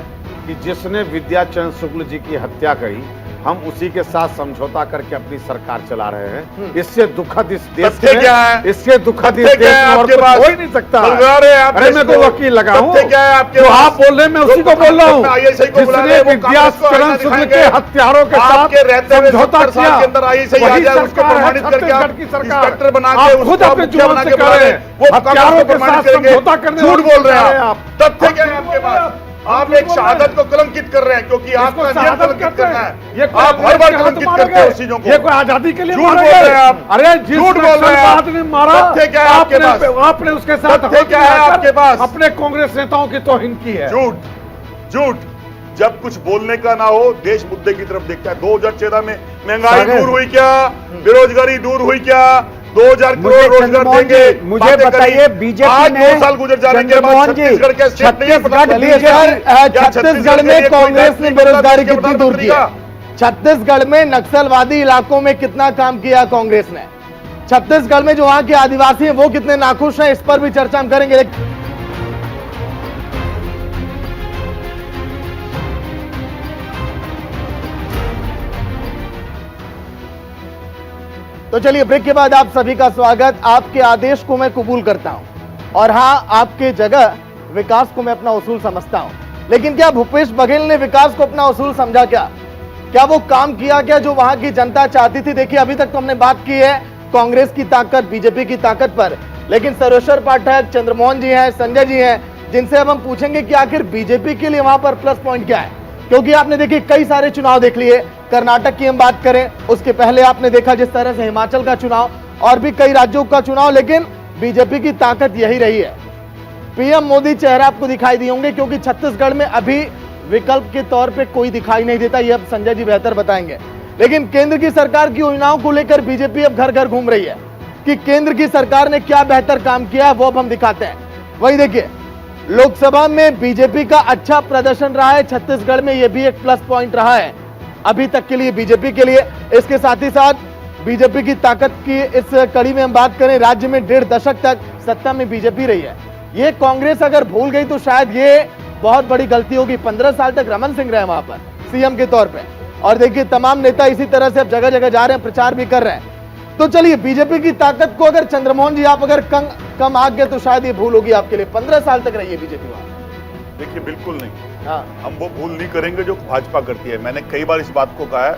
कि जिसने विद्याचरण शुक्ल जी की हत्या करी, हम उसी के साथ समझौता करके अपनी सरकार चला रहे हैं। इससे दुखद इस देश तथ्य क्या है? में, इससे दुखद इस तथ्य देश क्या है में और आपके कुछ पास? हो ही नहीं सकता। बलगा रहे हैं आप अरे देश मैं तो को। वकील लगा हूं। तथ्य क्या है आपके जो पास? आप बोल रहे हैं मैं उसी को बोल रहा हूँ। ISI को बुला रहे जिसने हैं, वो कांग्रेस को आईना विद्याचरण शुक्ल दिखाएंगे। के हत्यारों के साथ आपके रहते हुए समझौता 70 साल किया। के अंदर ISI आ वही जाए, उसको सरकार है प्रमाणित करके आप छत्तीसगढ़ की सरकार। इंस्पेक्टर बना के आप उसको खुद अपने मुखिया जुबान बना से के कह बुला रहे रहे हैं। हैं। वो हत्यारों के प्रमाणित साथ करेंगे। समझौता करने झूठ वाले बोल रहे कह हैं रहे हैं आप। आप। तथ्य क्या है आपके पास? आप एक शहादत को कलंकित कर रहे हैं, क्योंकि आपका नियम शहादत कलंकित करते करना हैं। है। ये कोई आप हर बार हाथ कलंकित मारोगे? करते हैं उस चीजों को। ये कोई आजादी के लिए झूठ बोल मारोगे? रहे हैं आप। अरे जिस झूठ बोल रहे हैं आप। नक्सलवाद ने मारा, तथ्य क्या है आपके पास? आपने उसके साथ तथ्य हाथ क्या है मिलाकर आपके पास? अपने कांग्रेस नेताओं की तौहीन की है। झूठ। जब कुछ बोलने का ना हो, देश मुद्दे की तरफ देखता है। 2014 में महंगाई सागर। दूर हुई क्या? बेरोजगारी दूर हुई क्या? 2000 मुझे करोड़ रोजगार चंद्रमोहन देंगे। जी, मुझे बातें बताइए करी। बीजेपी आज ने 2 साल गुजर जाने के बाद चंद्रमोहन जी, छत्तीसगढ़ के स्टेट नहीं है छत्तीसगढ़ प्रधानमंत्री। चलिए सर, क्या छत्तीसगढ़ के में लिए कोई कांग्रेस नेता ने नहीं बेरोजगारी बनता कितनी दूर की? प्रधानमंत्री छत्तीसगढ़ में नक्सलवादी इलाकों में कितना काम किया कांग्रेस ने? छत्तीसगढ़ में जो वहां के आदिवासी हैं वो कितने नाखुश हैं, इस पर भी चर्चा हम करेंगे। तो चलिए ब्रेक के बाद आप सभी का स्वागत। आपके आदेश को मैं कबूल करता हूं और हाँ, आपके जगह विकास को मैं अपना उसूल समझता हूं, लेकिन क्या भूपेश बघेल ने विकास को अपना उसूल समझा? क्या वो काम किया क्या जो वहां की जनता चाहती थी? देखिए, अभी तक तो हमने बात की है कांग्रेस की ताकत, बीजेपी की ताकत पर, लेकिन सर्वेश्वर पाठक, चंद्रमोहन जी हैं, संजय जी हैं, जिनसे अब हम पूछेंगे कि आखिर बीजेपी के लिए वहां पर प्लस पॉइंट क्या है। क्योंकि आपने देखिए कई सारे चुनाव देख लिए, कर्नाटक की हम बात करें, उसके पहले आपने देखा जिस तरह से हिमाचल का चुनाव और भी कई राज्यों का चुनाव, लेकिन बीजेपी की ताकत यही रही है। पीएम मोदी चेहरा आपको दिखाई दिए होंगे, क्योंकि छत्तीसगढ़ में अभी विकल्प के तौर पे कोई दिखाई नहीं देता, ये अब संजय जी बेहतर बताएंगे। लेकिन केंद्र की सरकार की योजनाओं को लेकर बीजेपी अब घर घर घूम रही है कि केंद्र की सरकार ने क्या बेहतर काम किया है, वो अब हम दिखाते हैं। वही देखिए, लोकसभा में बीजेपी का अच्छा प्रदर्शन रहा है, छत्तीसगढ़ में यह भी एक प्लस पॉइंट रहा है अभी तक के लिए बीजेपी के लिए। इसके साथ ही साथ बीजेपी की ताकत की इस कड़ी में हम बात करें, राज्य में 1.5 दशक तक सत्ता में बीजेपी रही है। ये कांग्रेस अगर भूल गई तो शायद ये बहुत बड़ी गलती होगी। 15 साल तक रमन सिंह रहे वहां पर सीएम के तौर पे, और देखिए तमाम नेता इसी तरह से अब जगह जगह जा रहे हैं, प्रचार भी कर रहे हैं। तो चलिए, बीजेपी की ताकत को अगर चंद्रमोहन जी आप अगर कम आग गए तो शायद ये भूल होगी आपके लिए। 15 साल तक रही है बीजेपी वहां। देखिए, बिल्कुल नहीं, हाँ, हम वो भूल नहीं करेंगे जो भाजपा करती है। मैंने कई बार इस बात को कहा है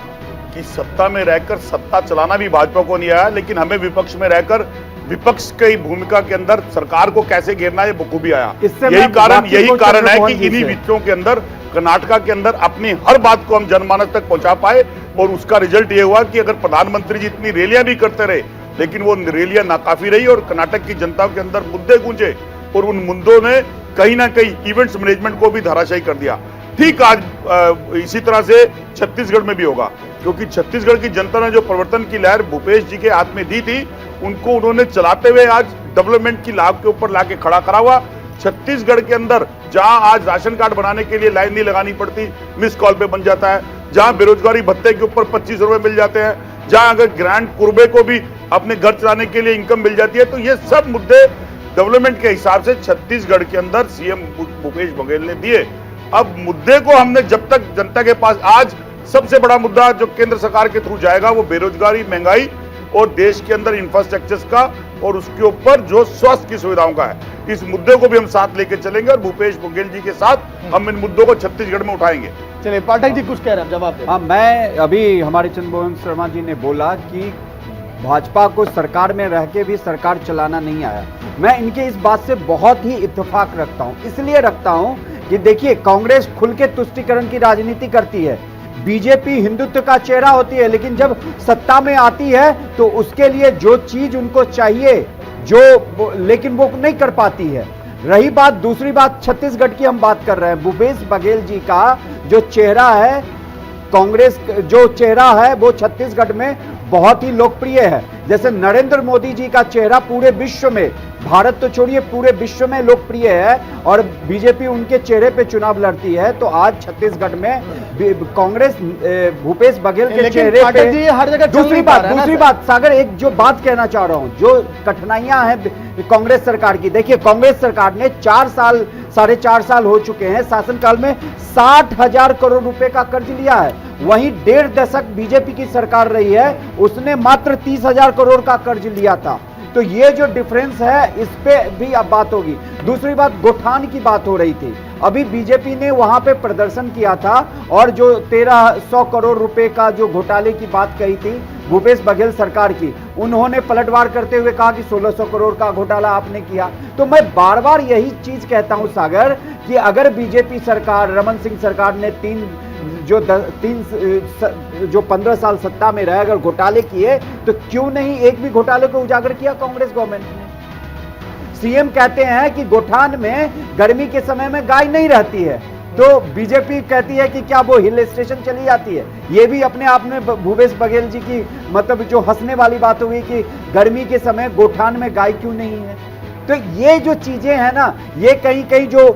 कि सत्ता में रहकर सत्ता चलाना भी भाजपा को नहीं आया, लेकिन हमें विपक्ष में रहकर विपक्ष की भूमिका के अंदर सरकार को कैसे घेरना है बखूबी आया। यही कारण है कि इन्हीं विषयों के अंदर कर्नाटका के अंदर अपनी हर बात को हम जनमानस तक पहुंचा पाए, और उसका रिजल्ट ये हुआ कि अगर प्रधानमंत्री जी इतनी रैलियां भी करते रहे, लेकिन वो रैलियां नाकाफी रही और कर्नाटक की जनता के अंदर मुद्दे गूंजे, और उन मुद्दों ने कहीं ना कहीं इवेंट्स मैनेजमेंट को भी धराशायी कर दिया। ठीक आज इसी तरह से छत्तीसगढ़ में भी होगा, क्योंकि छत्तीसगढ़ की जनता ने जो परिवर्तन की लहर भूपेश जी के हाथ में दी थी, उनको उन्होंने चलाते हुए आज डेवलपमेंट की लाभ के ऊपर लाके खड़ा करा हुआ। छत्तीसगढ़ के अंदर जहां आज राशन कार्ड बनाने के लिए लाइन नहीं लगानी पड़ती, मिस कॉल पे बन जाता है, जहां बेरोजगारी भत्ते के ऊपर 25 रुपए मिल जाते हैं, जहां अगर ग्रांड कुर्बे को भी अपने घर चलाने के लिए इनकम मिल जाती है, तो ये सब मुद्दे डेवलपमेंट के हिसाब से छत्तीसगढ़ के अंदर सीएम भूपेश बघेल ने दिए। अब मुद्दे को हमने जब तक जनता के पास, आज सबसे बड़ा मुद्दा जो केंद्र सरकार के थ्रू जाएगा वो बेरोजगारी, महंगाई और देश के अंदर इंफ्रास्ट्रक्चर का, और उसके ऊपर जो स्वास्थ्य की सुविधाओं का है। इस मुद्दे को भी हम साथ लेके चलेंगे और भूपेश बघेल जी के साथ हम इन मुद्दों को छत्तीसगढ़ में उठाएंगे। चलिए पाठक जी कुछ कह रहे हैं, जवाब दें। हाँ, मैं अभी हमारे चंद्रमोहन शर्मा जी ने बोला कि भाजपा को सरकार में रह के भी सरकार चलाना नहीं आया। मैं इनके इस बात से बहुत ही इत्तेफाक रखता हूं, इसलिए रखता हूं कि देखिए, कांग्रेस खुल के तुष्टीकरण की राजनीति करती है, बीजेपी हिंदुत्व का चेहरा होती है, लेकिन जब सत्ता में आती है तो उसके लिए जो चीज उनको चाहिए लेकिन वो नहीं कर पाती है। रही बात, दूसरी बात छत्तीसगढ़ की हम बात कर रहे हैं, भूपेश बघेल जी का जो चेहरा है, कांग्रेस जो चेहरा है वो छत्तीसगढ़ में बहुत ही लोकप्रिय है। जैसे नरेंद्र मोदी जी का चेहरा पूरे विश्व में, भारत तो छोड़िए पूरे विश्व में लोकप्रिय है, और बीजेपी उनके चेहरे पे चुनाव लड़ती है। तो आज छत्तीसगढ़ में कांग्रेस भूपेश बघेल के चेहरे पे हर जगह। दूसरी बात सागर, एक जो बात कहना चाह रहा हूं, जो कठिनाइयां हैं कांग्रेस सरकार की, देखिए कांग्रेस सरकार ने 4 साल हो चुके हैं शासनकाल में 60,000 करोड़ रुपए का कर्ज लिया है। वहीं 1.5 दशक बीजेपी की सरकार रही है, उसने मात्र 30,000 करोड़ का कर्ज लिया था। तो ये जो डिफरेंस है, इस पे भी अब बात होगी। दूसरी बात, गोठान की बात हो रही थी, अभी बीजेपी ने वहां पे प्रदर्शन किया था, और जो 1300 करोड़ रुपए का जो घोटाले की बात कही थी भूपेश बघेल सरकार की, उन्होंने पलटवार करते हुए कहा कि 1600 करोड़ का घोटाला आपने किया। तो मैं बार बार यही चीज कहता हूं सागर, कि अगर बीजेपी सरकार, रमन सिंह सरकार ने 15 साल सत्ता में रहे, अगर घोटाले किए, तो क्यों नहीं एक भी घोटाले को उजागर किया कांग्रेस गवर्नमेंट ने। सीएम कहते हैं कि गोठान में गर्मी के समय में गाय नहीं रहती है, तो बीजेपी कहती है कि क्या वो हिल स्टेशन चली जाती है। ये भी अपने आप में भूपेश बघेल जी की मतलब जो हंसने वाली बात हुई कि गर्मी के समय गोठान में गाय क्यों नहीं है। तो ये जो चीजें हैं ना, ये कहीं कहीं जो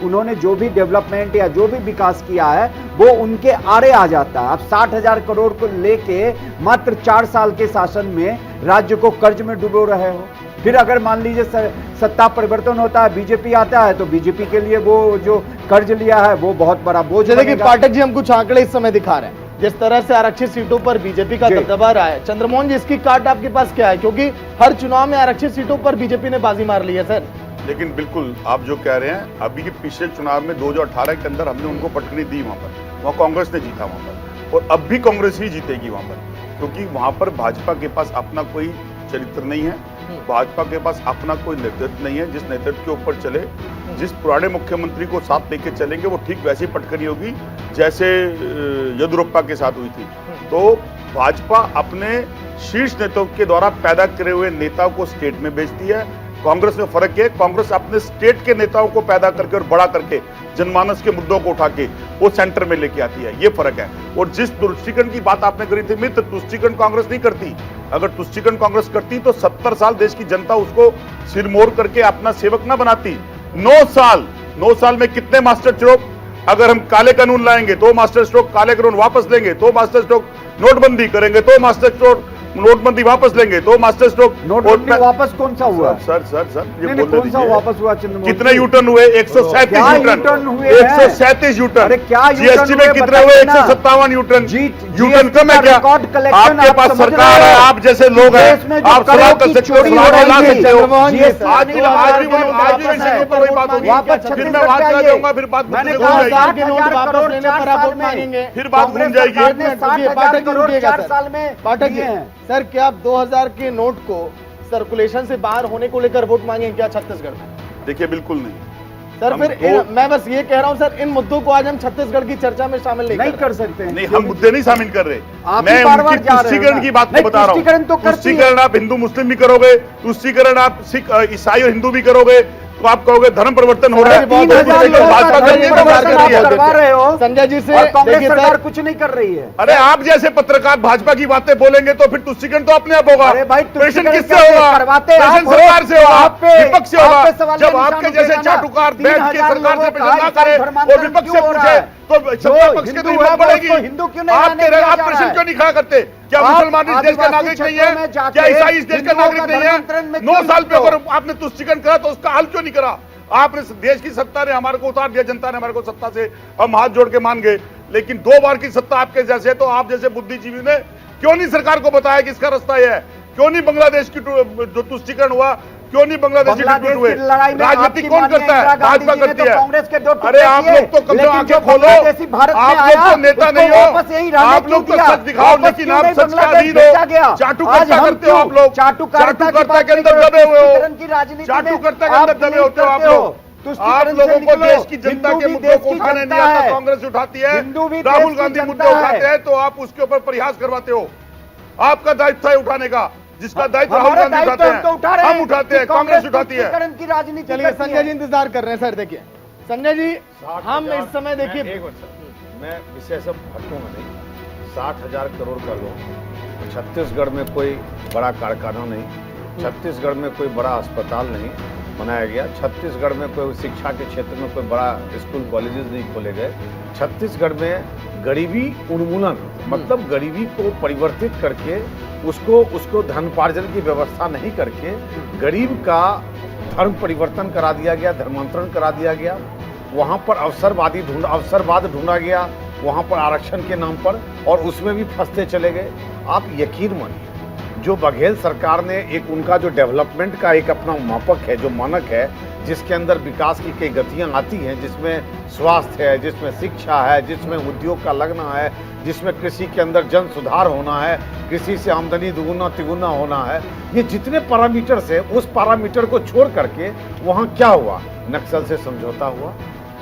उन्होंने जो भी डेवलपमेंट या जो भी विकास किया है वो उनके आड़े आ जाता है। अब 60,000 करोड़ को लेके मात्र 4 साल के शासन में राज्य को कर्ज में डुबो रहे हो। फिर अगर मान लीजिए सत्ता परिवर्तन होता है, बीजेपी आता है, तो बीजेपी के लिए वो जो कर्ज लिया है वो बहुत बड़ा बोझ। जैसे कि पाठक जी हम कुछ आंकड़े इस समय दिखा रहे हैं, जिस तरह से आरक्षित सीटों पर बीजेपी का जी। दबदबा रहा है, चंद्रमोहन जी इसकी काट आपके पास क्या है? क्योंकि हर चुनाव में आरक्षित सीटों पर बीजेपी ने बाजी मार ली है सर। लेकिन बिल्कुल आप जो कह रहे हैं, अभी के पिछले चुनाव में 2018 के अंदर हमने उनको पटकनी दी, वहां कांग्रेस ने जीता वहां पर, और अब भी कांग्रेस ही जीतेगी वहां पर, क्योंकि वहां पर भाजपा के पास अपना कोई चरित्र नहीं है, भाजपा के पास अपना कोई नेतृत्व नहीं है। जिस नेतृत्व के ऊपर चले, जिस पुराने मुख्यमंत्री को साथ लेके चलेंगे, वो ठीक वैसी पटकनी होगी जैसे येदियुरप्पा के साथ हुई थी। तो भाजपा अपने शीर्ष नेताओं के द्वारा पैदा करे हुए नेताओं को स्टेट में भेजती है। कांग्रेस में फर्क है, कांग्रेस अपने स्टेट के नेताओं को पैदा करके और बड़ा करके जनमानस के मुद्दों को उठा के वो सेंटर में लेके आती है, ये फर्क है। और जिस तुष्टीकरण की बात आपने करी थी मित्र, तुष्टीकरण कांग्रेस नहीं करती। अगर तुष्टीकरण कांग्रेस करती तो 70 साल देश की जनता उसको सिरमौर करके अपना सेवक ना बनाती। 9 साल में कितने मास्टर स्ट्रोक, अगर हम काले कानून लाएंगे तो मास्टर स्ट्रोक, काले कानून वापस लेंगे तो मास्टर स्ट्रोक, नोटबंदी करेंगे तो मास्टर स्ट्रोक, नोटबंदी वापस लेंगे तो मास्टर स्ट्रोक। नोटबंदी वापस कौन सा हुआ? सर ये नहीं, बोलने कौन सा दीजिए। वापस हुआ चंद्रमोहन? कितने यूटर्न हुए? 137 क्या यूटर्न हुए हैं? 137 यूटर्न। अरे क्या जीएसटी में हुए कितने हुए? बताइए ना। 157 यूटर्न। GST यूटर्न कम है का क्या? रिकॉर्ड कलेक्शन आपके आप पास समझ सरकार रहे है, हो? आप जैसे लोग हैं, देश में जो आप सलाह कर करोड़ की सकते हो, चोरी सलाह हो रही ला है, सकते हो। चंद्रमोहन जी, GST आज भी आज भी इसी पर वही बात होगी। वापस फिर मैं वहां चला जाऊंगा, फिर बात मैंने घूम कहा जाएगी। 60,000 के नोट वापस लेने पर आप वोट मांगेंगे, फिर बात घूम जाएगी। एक मिनट रुकिए, पाठक जी रुकिएगा सर। साल में पाठक जी, दिए हैं। सर क्या आप 2000 के नोट को सर्कुलेशन से बाहर होने को लेकर वोट मांगेंगे क्या छत्तीसगढ़ में? देखिए बिल्कुल नहीं। सर हम फिर मैं बस ये कह रहा हूं सर, इन मुद्दों को आज हम छत्तीसगढ़ की चर्चा में शामिल नहीं कर सकते हैं। नहीं, हम मुद्दे नहीं शामिल कर रहे। आप ही मैं बार-बार उनकी जा रहे हो तुष्टीकरण ना। की बात को नहीं, बता रहा हूँ। तुष्टीकरण तो करती है। तुष्टीकरण आप हिंदू मुस्लिम भी करोगे, तुष्टीकरण आप सिख ईसाई और हिंदू भी करोगे, तो आप कहोगे धर्म परिवर्तन हो रहा है। 3,000 लोगों का भाजपा धर्म करने की बात परिवर्तन कर आप रही है। करवा रहे हो संजय जी से और कांग्रेस देखिए सरकार सर, कुछ नहीं कर रही है। अरे आप जैसे पत्रकार भाजपा की बातें बोलेंगे तो फिर तुष्टीकरण तो अपने आप होगा। अरे भाई, प्रेषण तुष्टीकरण किससे कैसे होगा? करवाते आप प्रेषण हो? सरकार से होगा, आप पे- विपक्ष से आप होगा। पे सवाल जब का आपके निशान जैसे उठेगा ना। चाटुकार बैठ के 3,000 सरकार से लोगों प्रेषण ना का करे धर्मांतरण और विपक्ष से क्यों हो रहा पूछे है? तो सत्ता पक्ष के तो हिंदू हिम्मत है, बढ़ेगी। उसको हिंदू क्यों नहीं आप रहने कह रहे हैं, दिया आप जा प्रेषण रहा है? क्यों नहीं खड़ा करते? क्या आप मुसलमान इस देश का आदिवासी नागरिक नहीं क्षेत्रों में है? जाके क्या ईसाई इस देश का हिंदुओं नागरिक का नहीं धर्मांतरण में है? 9 क्यों साल पे लिखते अगर हो? आपने तुष्टीकरण करा तो उसका हल क्यों नहीं करा? आपने देश की सत्ता ने हमारे को उतार दिया, जनता ने हमारे को सत्ता से, हम हाथ जोड़ के मान गए। लेकिन 2 बार की सत्ता आपके जैसे है, तो आप जैसे बुद्धिजीवी ने क्यों नहीं सरकार को बताया कि इसका रास्ता यह है? क्यों नहीं बांग्लादेश की जो तुष्टीकरण हुआ, क्यों नहीं बांग्लादेश बांग्लादेश की लड़ाई में राजनीति आपकी कौन मानिए करता है? इंदिरा गांधी भाजपा जी ने करती तो है। कांग्रेस के 2 टुकड़े अरे आप किए, लोग तो कम से कम लेकिन आंखें जो खोलो। बांग्लादेशी भारत में आप लोग आया, तो नेता उसको नहीं हो। वापस यहीं रहने आप लोग क्यों तो दिया? सच दिखाओ, वापस लेकिन क्यों आप नहीं सच का बांग्लादेश अधीन भेजा हो। गया? चाटुकर्ता आज हम करते हो आप क्यों लोग। चाटुकर्ता की चाटुकर्ता बात के अंदर करें, दबे हुए हो। तुष्टीकरण की राजनीति में चाटुकर्ता के आप अंदर दबे नहीं होते हो आप करते हो। लोग। आप तुष्टीकरण लोगों से को निकलो। देश की जनता हिंदू के भी मुद्दों देश को की उठाने जनता नहीं आता, है। कांग्रेस उठाती है। हिंदू भी राहुल देश की गांधी मुद्दे जनता उठाते है। हैं तो आप उसके ऊपर प्रयास करवाते हो। आपका दायित्व है उठाने का, जिसका दायित्व राहुल हमारे गांधी दायित्व उठाते हम तो उठा रहे हैं, हैं। हम उठाते हैं, कि कांग्रेस उठाती है। तुष्टीकरण की राजनीति चलिए करती संजय है। जी इंतजार कर रहे हैं सर। देखिए संजय जी, हम इस समय देखिए मैं विषय से हटूंगा नहीं। 60,000 करोड़ का लोन, छत्तीसगढ़ में कोई बड़ा कारखाना नहीं, छत्तीसगढ़ में कोई बड़ा अस्पताल नहीं बनाया गया, छत्तीसगढ़ में कोई शिक्षा के क्षेत्र में कोई बड़ा स्कूल कॉलेजेस नहीं खोले गए। छत्तीसगढ़ में गरीबी उन्मूलन मतलब गरीबी को परिवर्तित करके उसको धनपार्जन की व्यवस्था नहीं करके गरीब का धर्म परिवर्तन करा दिया गया, धर्मांतरण करा दिया गया। वहाँ पर अवसरवाद ढूंढा गया, वहाँ पर आरक्षण के नाम पर, और उसमें भी फंसते चले गए। आप यकीन मानिए, जो बघेल सरकार ने एक उनका जो डेवलपमेंट का एक अपना मापक है, जो मानक है, जिसके अंदर विकास की कई गतियां आती हैं, जिसमें स्वास्थ्य है, जिसमें शिक्षा है, जिसमें उद्योग का लगना है, जिसमें कृषि के अंदर जन सुधार होना है, कृषि से आमदनी दुगुना तिगुना होना है, ये जितने पैरामीटर्स है, उस पैरामीटर को छोड़ करके वहाँ क्या हुआ? नक्सल से समझौता हुआ,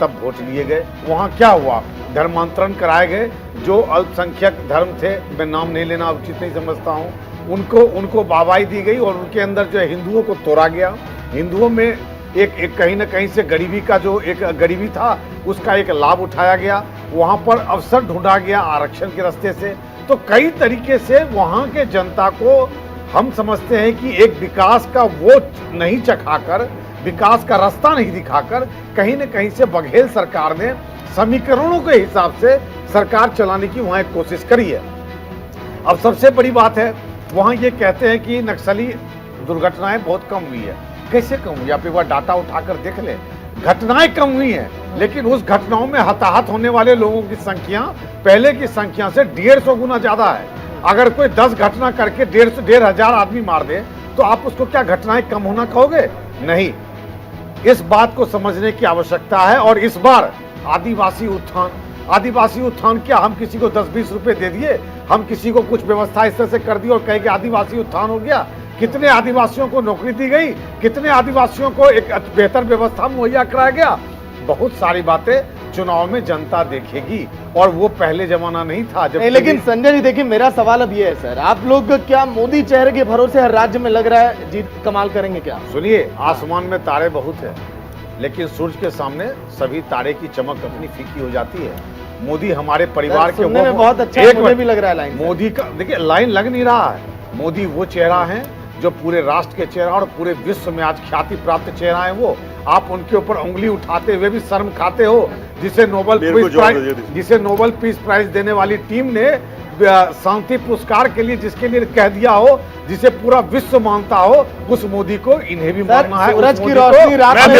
तब वोट लिए गए। वहाँ क्या हुआ? धर्मांतरण कराए गए। जो अल्पसंख्यक धर्म थे, मैं नाम नहीं लेना उचित नहीं समझता हूँ, उनको वाहवाही दी गई और उनके अंदर जो है हिंदुओं को तोड़ा गया। हिंदुओं में एक कहीं ना कहीं से गरीबी का जो एक गरीबी था, उसका एक लाभ उठाया गया। वहाँ पर अवसर ढूंढा गया आरक्षण के रास्ते से। तो कई तरीके से वहाँ के जनता को हम समझते हैं कि एक विकास का वोट नहीं चखाकर, विकास का रास्ता नहीं दिखाकर, कहीं न कहीं से बघेल सरकार ने समीकरणों के हिसाब से सरकार चलाने की वहाँ एक कोशिश करी है। अब सबसे बड़ी बात है, वहाँ ये कहते हैं कि नक्सली दुर्घटनाएं बहुत कम हुई है। कैसे कम हुई? आप एक बार डाटा उठाकर देख लें। घटनाएं कम हुई हैं, लेकिन उस घटनाओं में हताहत होने वाले लोगों की संख्या पहले की संख्या से 150 गुना ज्यादा है। अगर कोई 10 घटना करके 1,500 आदमी मार दे तो आप उसको क्या घटनाएं कम होना कहोगे? नहीं। इस बात को समझने की आवश्यकता है। और इस बार आदिवासी उत्थान क्या हम किसी को 10-20 रुपए दे दिए, हम किसी को कुछ व्यवस्था इस तरह से कर दी और कहे कि आदिवासी उत्थान हो गया? कितने आदिवासियों को नौकरी दी गई, कितने आदिवासियों को एक बेहतर व्यवस्था मुहैया कराया गया? बहुत सारी बातें चुनाव में जनता देखेगी और वो पहले जमाना नहीं था जब। लेकिन संजय जी देखिए, मेरा सवाल अब ये है सर, आप लोग क्या मोदी चेहरे के भरोसे हर राज्य में लग रहा है जीत कमाल करेंगे क्या? सुनिए, आसमान में तारे बहुत है, लेकिन सूरज के सामने सभी तारे की चमक अपनी फीकी हो जाती है। मोदी हमारे परिवार के सुनने में बहुत अच्छा मुझे भी लग रहा है लाइन। मोदी का देखिए लाइन लग नहीं रहा है। मोदी वो चेहरा है जो पूरे राष्ट्र के चेहरा और पूरे विश्व में आज ख्याति प्राप्त चेहरा है। वो आप उनके ऊपर उंगली उठाते हुए भी शर्म खाते हो, जिसे नोबेल पीस प्राइज देने वाली टीम ने शांति पुरस्कार के लिए जिसके लिए कह दिया हो, जिसे पूरा विश्व मानता हो, उस मोदी को इन्हें भी मानना है। सूरज की रोशनी रात में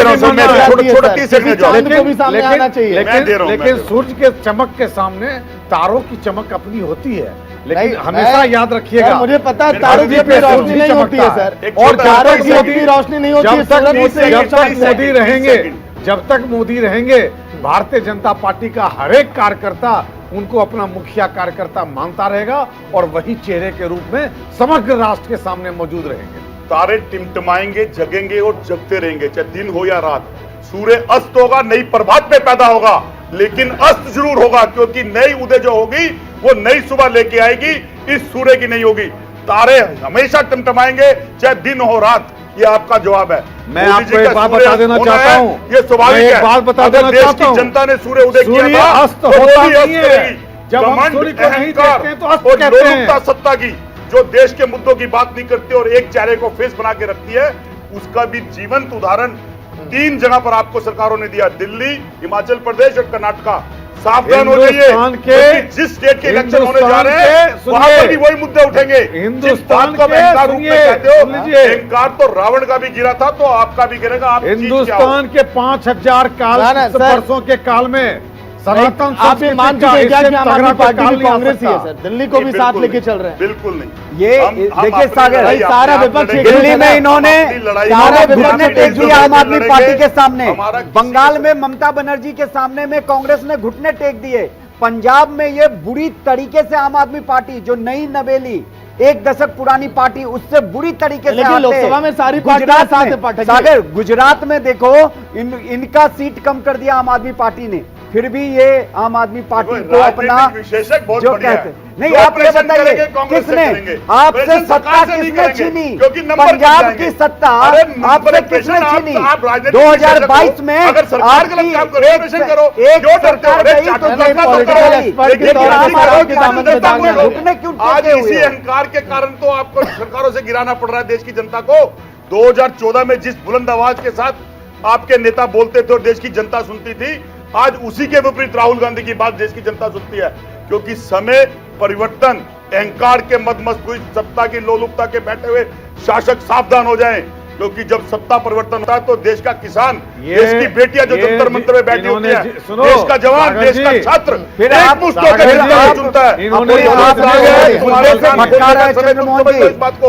लेकिन सूरज के चमक के सामने तारों की चमक अपनी होती है। लेकिन हमेशा याद रखिएगा, मुझे पता है तारों की अपनी रोशनी नहीं होती है सर, और तारों की अपनी रोशनी नहीं होती है। जब तक मोदी रहेंगे भारतीय जनता पार्टी का हर एक कार्यकर्ता उनको अपना मुखिया कार्यकर्ता मानता रहेगा और वही चेहरे के रूप में समग्र राष्ट्र के सामने मौजूद रहेंगे। तारे टिमटिमाएंगे, जगेंगे और जगते रहेंगे, चाहे दिन हो या रात। सूर्य अस्त होगा, नई प्रभात में पैदा होगा, लेकिन अस्त जरूर होगा, क्योंकि नई उदय जो होगी वो नई सुबह लेके आएगी, इस सूर्य की नहीं होगी। तारे हमेशा टिमटिमाएंगे, चाहे दिन हो रात। ये आपका जवाब है। मैं आपको एक बात बता देना चाहता हूँ, ये स्वाभाविक है। बात बता देना चाहता हूँ, जनता ने सूर्य उदय किया था, अस्त होता नहीं है। जब हम सूर्य को नहीं देखते हैं तो अस्त कहते हैं। सत्ता की जो देश के मुद्दों की बात नहीं करती और एक चेहरे को फेस बना के रखती है, उसका भी जीवंत उदाहरण 3 जगह पर आपको सरकारों ने दिया, दिल्ली, हिमाचल प्रदेश और कर्नाटका। सावधान हो जाइए, जिस स्टेट के इलेक्शन होने जा रहे हैं वहां पर भी वही मुद्दे उठेंगे। हिंदुस्तान का अहंकार रूप में कहते हो, अहंकार तो रावण का भी गिरा था, तो आपका भी गिरेगा। आप हिंदुस्तान के 5000 वर्षों के काल में सनातन आप ये मान चुके हैं क्या कि आम आदमी पार्टी भी कांग्रेस ही है सर? दिल्ली को भी साथ लेके चल रहे हैं। बिल्कुल नहीं। ये देखिए सागर भाई, सारा विपक्ष दिल्ली में इन्होंने सारे विपक्ष ने टेक दिया आम आदमी पार्टी के सामने। बंगाल में ममता बनर्जी के सामने में कांग्रेस ने घुटने टेक दिए। पंजाब में ये बुरी तरीके से आम आदमी पार्टी जो नई नवेली 1 दशक पुरानी पार्टी उससे बुरी तरीके से लोकसभा में सारी गुजरात सागर गुजरात में देखो इनका सीट कम कर दिया आम आदमी पार्टी ने, फिर भी ये आम आदमी पार्टी को अपना विशेषक बहुत जो कहते नहीं। आप ये बताइए किसने आपसे सत्ता किसने छीनी? पंजाब की सत्ता आपसे किसने छीनी? 2022 में आपकी एक सरकार गई तो घुटने क्यों? आज इसी अहंकार के कारण तो आपको सरकारों से गिराना पड़ रहा है देश की जनता को। 2014 में जिस बुलंद आवाज के साथ आपके नेता बोलते थे और देश की जनता सुनती थी, आज उसी के विपरीत राहुल गांधी की बात देश की जनता सुनती है। क्योंकि समय परिवर्तन, अहंकार के मदमस्त हुई सत्ता की लोलुपता के बैठे हुए शासक सावधान हो जाएं, क्योंकि जब सत्ता परिवर्तन होता है तो देश का किसान, देश की बेटियां जो जंतर मंतर में बैठी होती है, देश का जवान, देश का छात्र एक मुश्त होकर चुनता है।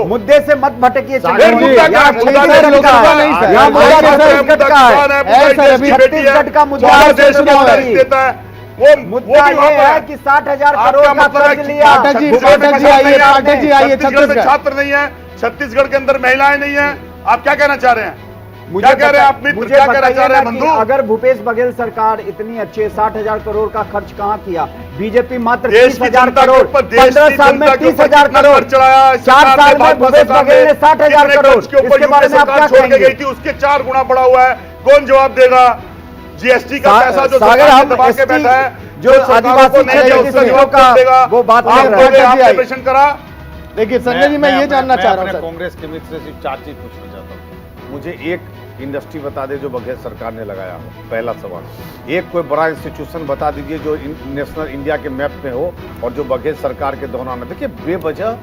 मुद्दे से मत भटकिए। छत्तीसगढ़ का मुद्दा देता है। वो मुद्दा ये है कि 60,000 करोड़ का कर्ज लिया। छत्तीसगढ़ में छात्र नहीं है, छत्तीसगढ़ के अंदर महिलाएं नहीं है। आप क्या कहना चाह रहे हैं? क्या कह रहे हैं आप? मुझे बताइए, अगर भूपेश बघेल सरकार इतनी अच्छी 60,000 करोड़ का खर्च कहाँ किया? बीजेपी मात्र 30,000 करोड़, 15 साल में 30,000 करोड़, 4 साल में भूपेश बघेल ने 60,000 करोड़। इसके बारे में आप क्या कहेंगे? उसके 4 गुना बढ़ा हुआ है, कौन जवाब देगा? जीएसटी का पैसा जो सागर हम दबा के बैठा है, जो आदिवासी का वो बात करा। देखिए संजय जी, मैं ये जानना चाह रहा हूँ कांग्रेस के मित्र से 4 चीज पूछना चाहता हूँ। मुझे एक इंडस्ट्री बता दे जो बघेल सरकार ने लगाया हो, पहला सवाल। एक कोई बड़ा इंस्टीट्यूशन बता दीजिए जो नेशनल इंडिया के मैप में हो और जो बघेल सरकार के दौरान है। देखिए बेवजह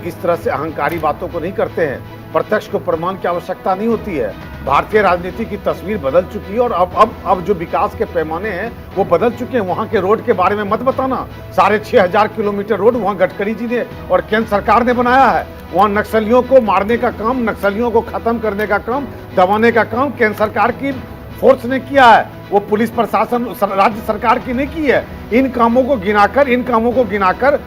इस तरह से अहंकारी बातों को नहीं करते हैं। प्रत्यक्ष को प्रमाण की आवश्यकता नहीं होती है। भारतीय राजनीति की तस्वीर बदल चुकी है और अब जो विकास के पैमाने हैं वो बदल चुके हैं। वहां के रोड के बारे में मत बताना, 6,500 किलोमीटर रोड वहां गडकरी जी ने और केंद्र सरकार ने बनाया है। वहां नक्सलियों को मारने का काम, नक्सलियों को खत्म करने का काम, दबाने का काम केंद्र सरकार की फोर्स ने किया है, वो पुलिस प्रशासन राज्य सरकार की नहीं की है। इन कामों को गिनाकर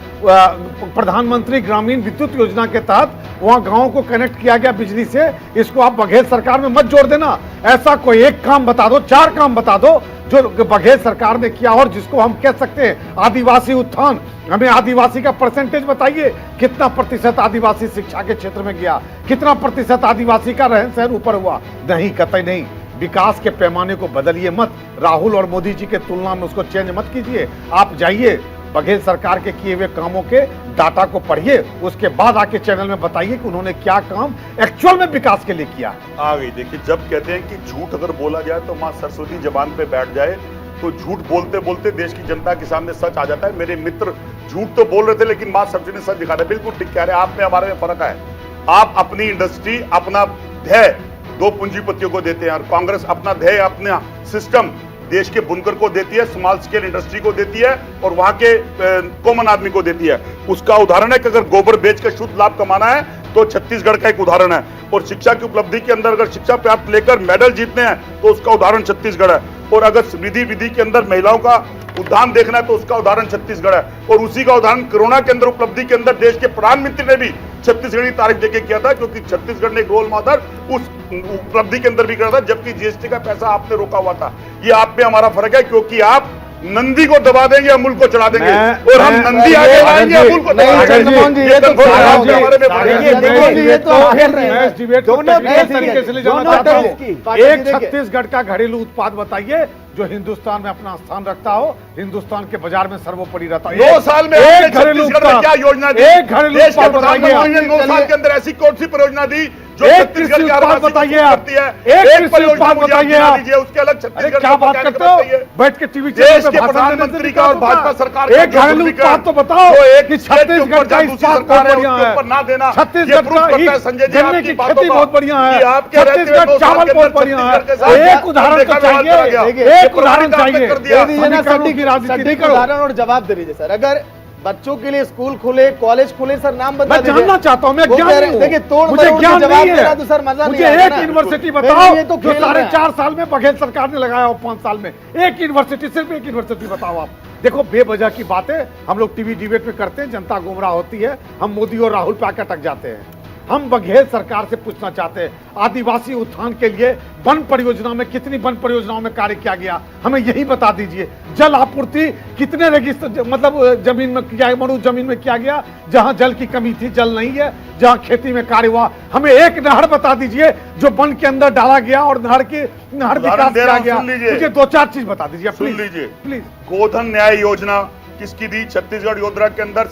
प्रधानमंत्री ग्रामीण विद्युत योजना के तहत वहां गांवों को कनेक्ट किया गया बिजली से। इसको आप बघेल सरकार में मत जोड़ देना। ऐसा कोई एक काम बता दो, 4 काम बता दो जो बघेल सरकार ने किया और जिसको हम कह सकते हैं आदिवासी उत्थान। हमें आदिवासी का परसेंटेज बताइए, कितना प्रतिशत आदिवासी शिक्षा के क्षेत्र में गया, कितना प्रतिशत आदिवासी का रहन सहन ऊपर हुआ? नहीं, कतई नहीं। विकास के पैमाने को बदलिए मत, राहुल और मोदी जी के तुलना में उसको चेंज मत कीजिए। आप जाइए बघेल सरकार के किए हुए कामों के डाटा को पढ़िए, उसके बाद आके चैनल में बताइए कि उन्होंने क्या काम एक्चुअल में विकास के लिए किया। आ गई। देखिए, जब कहते हैं कि झूठ अगर बोला जाए तो माँ सरस्वती जबान पे बैठ जाए, तो झूठ बोलते बोलते देश की जनता के सामने सच आ जाता है। मेरे मित्र झूठ तो बोल रहे थे लेकिन माँ सरस्वती ने सच दिखा दिया। बिल्कुल ठीक कह रहे हैं, आप में हमारे में फर्क है। आप अपनी इंडस्ट्री, अपना ध्येय 2 पूंजीपतियों को देते हैं और कांग्रेस अपना ध्येय, अपना सिस्टम देश के बुनकर को देती है, स्मॉल स्केल इंडस्ट्री को देती है और वहां के कॉमन आदमी को देती है। उसका उदाहरण है कि अगर गोबर बेच कर शुद्ध लाभ कमाना है तो छत्तीसगढ़ का एक उदाहरण है। और शिक्षा की उपलब्धि के अंदर अगर शिक्षा प्राप्त लेकर मेडल जीतने हैं तो उसका उदाहरण छत्तीसगढ़ है। और अगर समृद्धि विधि के अंदर महिलाओं का उद्यान देखना है तो उसका उदाहरण छत्तीसगढ़ है। और उसी का उदाहरण कोरोना के अंदर उपलब्धि के अंदर देश के प्रधानमंत्री ने भी छत्तीसगढ़ की तारीफ देके किया था, क्योंकि छत्तीसगढ़ ने एक रोल मॉडल उस उपलब्धि के अंदर भी करा था, जबकि जीएसटी का पैसा आपने रोका हुआ था। ये आप में हमारा फर्क है, क्योंकि आप नंदी को दबा देंगे, अमूल को चढ़ा देंगे और हम नंदी आगे लाएंगे, अमूल को दबा देंगे। एक छत्तीसगढ़ का घरेलू उत्पाद बताइए जो हिंदुस्तान में अपना स्थान रखता हो, हिंदुस्तान के बाजार में सर्वोपरि रहता हो। 2 साल में एक घरेलू उत्पाद, क्या योजना दी? एक घरेलू उत्पाद बताइए। 2 साल के अंदर ऐसी कौन सी परियोजना दी जो एक छत्तीसगढ़ कृषि के उत्पाद आदिवासी बताइए को आप। करती है? एक परियोजना उत्पाद बताइए आप। उसके अलग छत्तीसगढ़ क्या बात करते हो? बैठ के टीवी देश के प्रधानमंत्री का और भाजपा सरकार का एक घरेलू उत्पाद तो बताओ कि छत्तीसगढ़ का इस्पात बहुत बढ़िया है, ना देना, छत्तीसगढ़ का गन्ने की खेती बहुत बढ़िया है, छत्तीसगढ़ चावल बहुत बढ़िया है। एक उदाहरण तो चाहिए, एक उदाहरण चाहिए। उदाहरण और जवाब दे दीजिए सर। अगर बच्चों के लिए स्कूल खुले, कॉलेज खुले, सर नाम बता मैं जानना चाहता हूं, मैं ज्ञानी हूं। देखिए, मुझे ज्ञान नहीं है तो सर मजा मुझे नहीं एक यूनिवर्सिटी बताओ ये तो जो 4.5 साल में बघेल सरकार ने लगाया हो 5 साल में। एक यूनिवर्सिटी, सिर्फ एक यूनिवर्सिटी बताओ आप। देखो, बेवजह की बातें हम लोग टीवी डिबेट में करते हैं, जनता गुमराह होती है, हम मोदी और राहुल पे आकर अटक जाते हैं। हम बघेल सरकार से पूछना चाहते हैं, आदिवासी उत्थान के लिए वन परियोजना में कितनी वन परियोजनाओं में कार्य किया गया, हमें यही बता दीजिए। जल आपूर्ति कितने रेगिस्तान मतलब जमीन में किया, मरु जमीन में किया गया जहां जल की कमी थी, जल नहीं है, जहां खेती में कार्य हुआ। हमें एक नहर बता दीजिए जो वन के अंदर डाला गया और नहर विकास किया गया। मुझे 2-4 चीज बता दीजिए, सुन लीजिए। प्लीज। गोधन न्याय योजना किसकी दी? छत्तीसगढ़ योजना के अंदर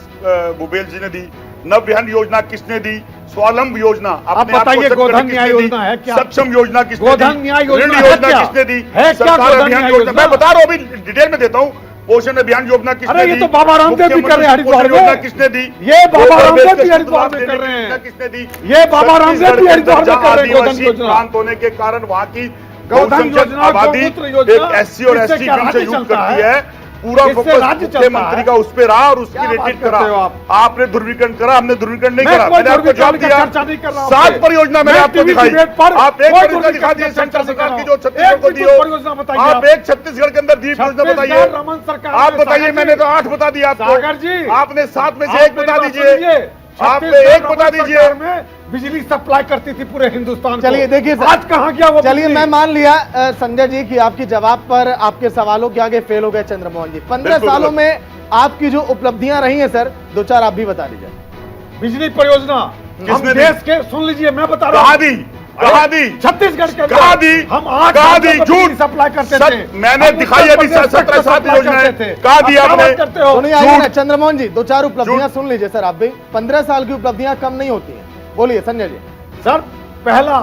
भूपेल जी ने दी। नवविहन योजना किसने दी? स्वावलंब योजना आप बताइए, गोधन न्याय योजना है क्या? सक्षम योजना किसने दी? गोधन न्याय योजना किसने दी? है क्या गोधन न्याय योजना? मैं बता रहा हूँ, अभी डिटेल में देता हूँ। पोषण अभियान योजना किसने दी? ये तो बाबा रामदेव भी कर रहे हैं हरिद्वार में। किसने दी? ये बाबा रामदेव भी हरिद्वार में कर रहे हैं। किसने दी? ये बाबा रामदेव भी हरिद्वार में कर रहे हैं। गोधन योजना प्रांत होने के कारण वहाँ की गोधन योजना, आबादी एक एससी और एसटी से युक्त करती है। पूरा फोकस मुख्यमंत्री का उस पे रहा और उसकी रेटिंग करा। आपने ध्रुवीकरण करा, हमने ध्रुवीकरण नहीं करा। मैंने आपको जवाब दिया, 7 परियोजना मैंने आपको दिखाई। आप एक परियोजना दिखा दी सेंट्रल सरकार की जो छत्तीसगढ़ को दी हो। आप एक छत्तीसगढ़ के अंदर दी परियोजना बताइए। आप बताइए, मैंने तो 8 बता दिया आपको। आपने 7 में से 1 बता दीजिए। आपने 1 बता दीजिए। बिजली सप्लाई करती थी पूरे हिंदुस्तान। चलिए देखिए, आज कहां गया वो? चलिए, मैं मान लिया संजय जी कि आपकी जवाब पर आपके सवालों के आगे फेल हो गए चंद्रमोहन जी। 15 सालों में आपकी जो उपलब्धियां रही हैं सर, 2-4 आप भी बता दीजिए। बिजली परियोजना किसने दी? देश के, सुन लीजिए, मैं बता रहा हूं। कहा दी? छत्तीसगढ़ के कहा दी? हम 8 कहा दी? झूठ सप्लाई करते थे। मैंने दिखाई अभी 17 योजनाएं। कहा दी आपने? सुनिए, आइए ना चंद्रमोहन जी, 2-4 उपलब्धियां सुन लीजिए सर। आप भी 15 साल की उपलब्धियां कम नहीं होती हैं। बोलिए संजय जी। सर, पहला,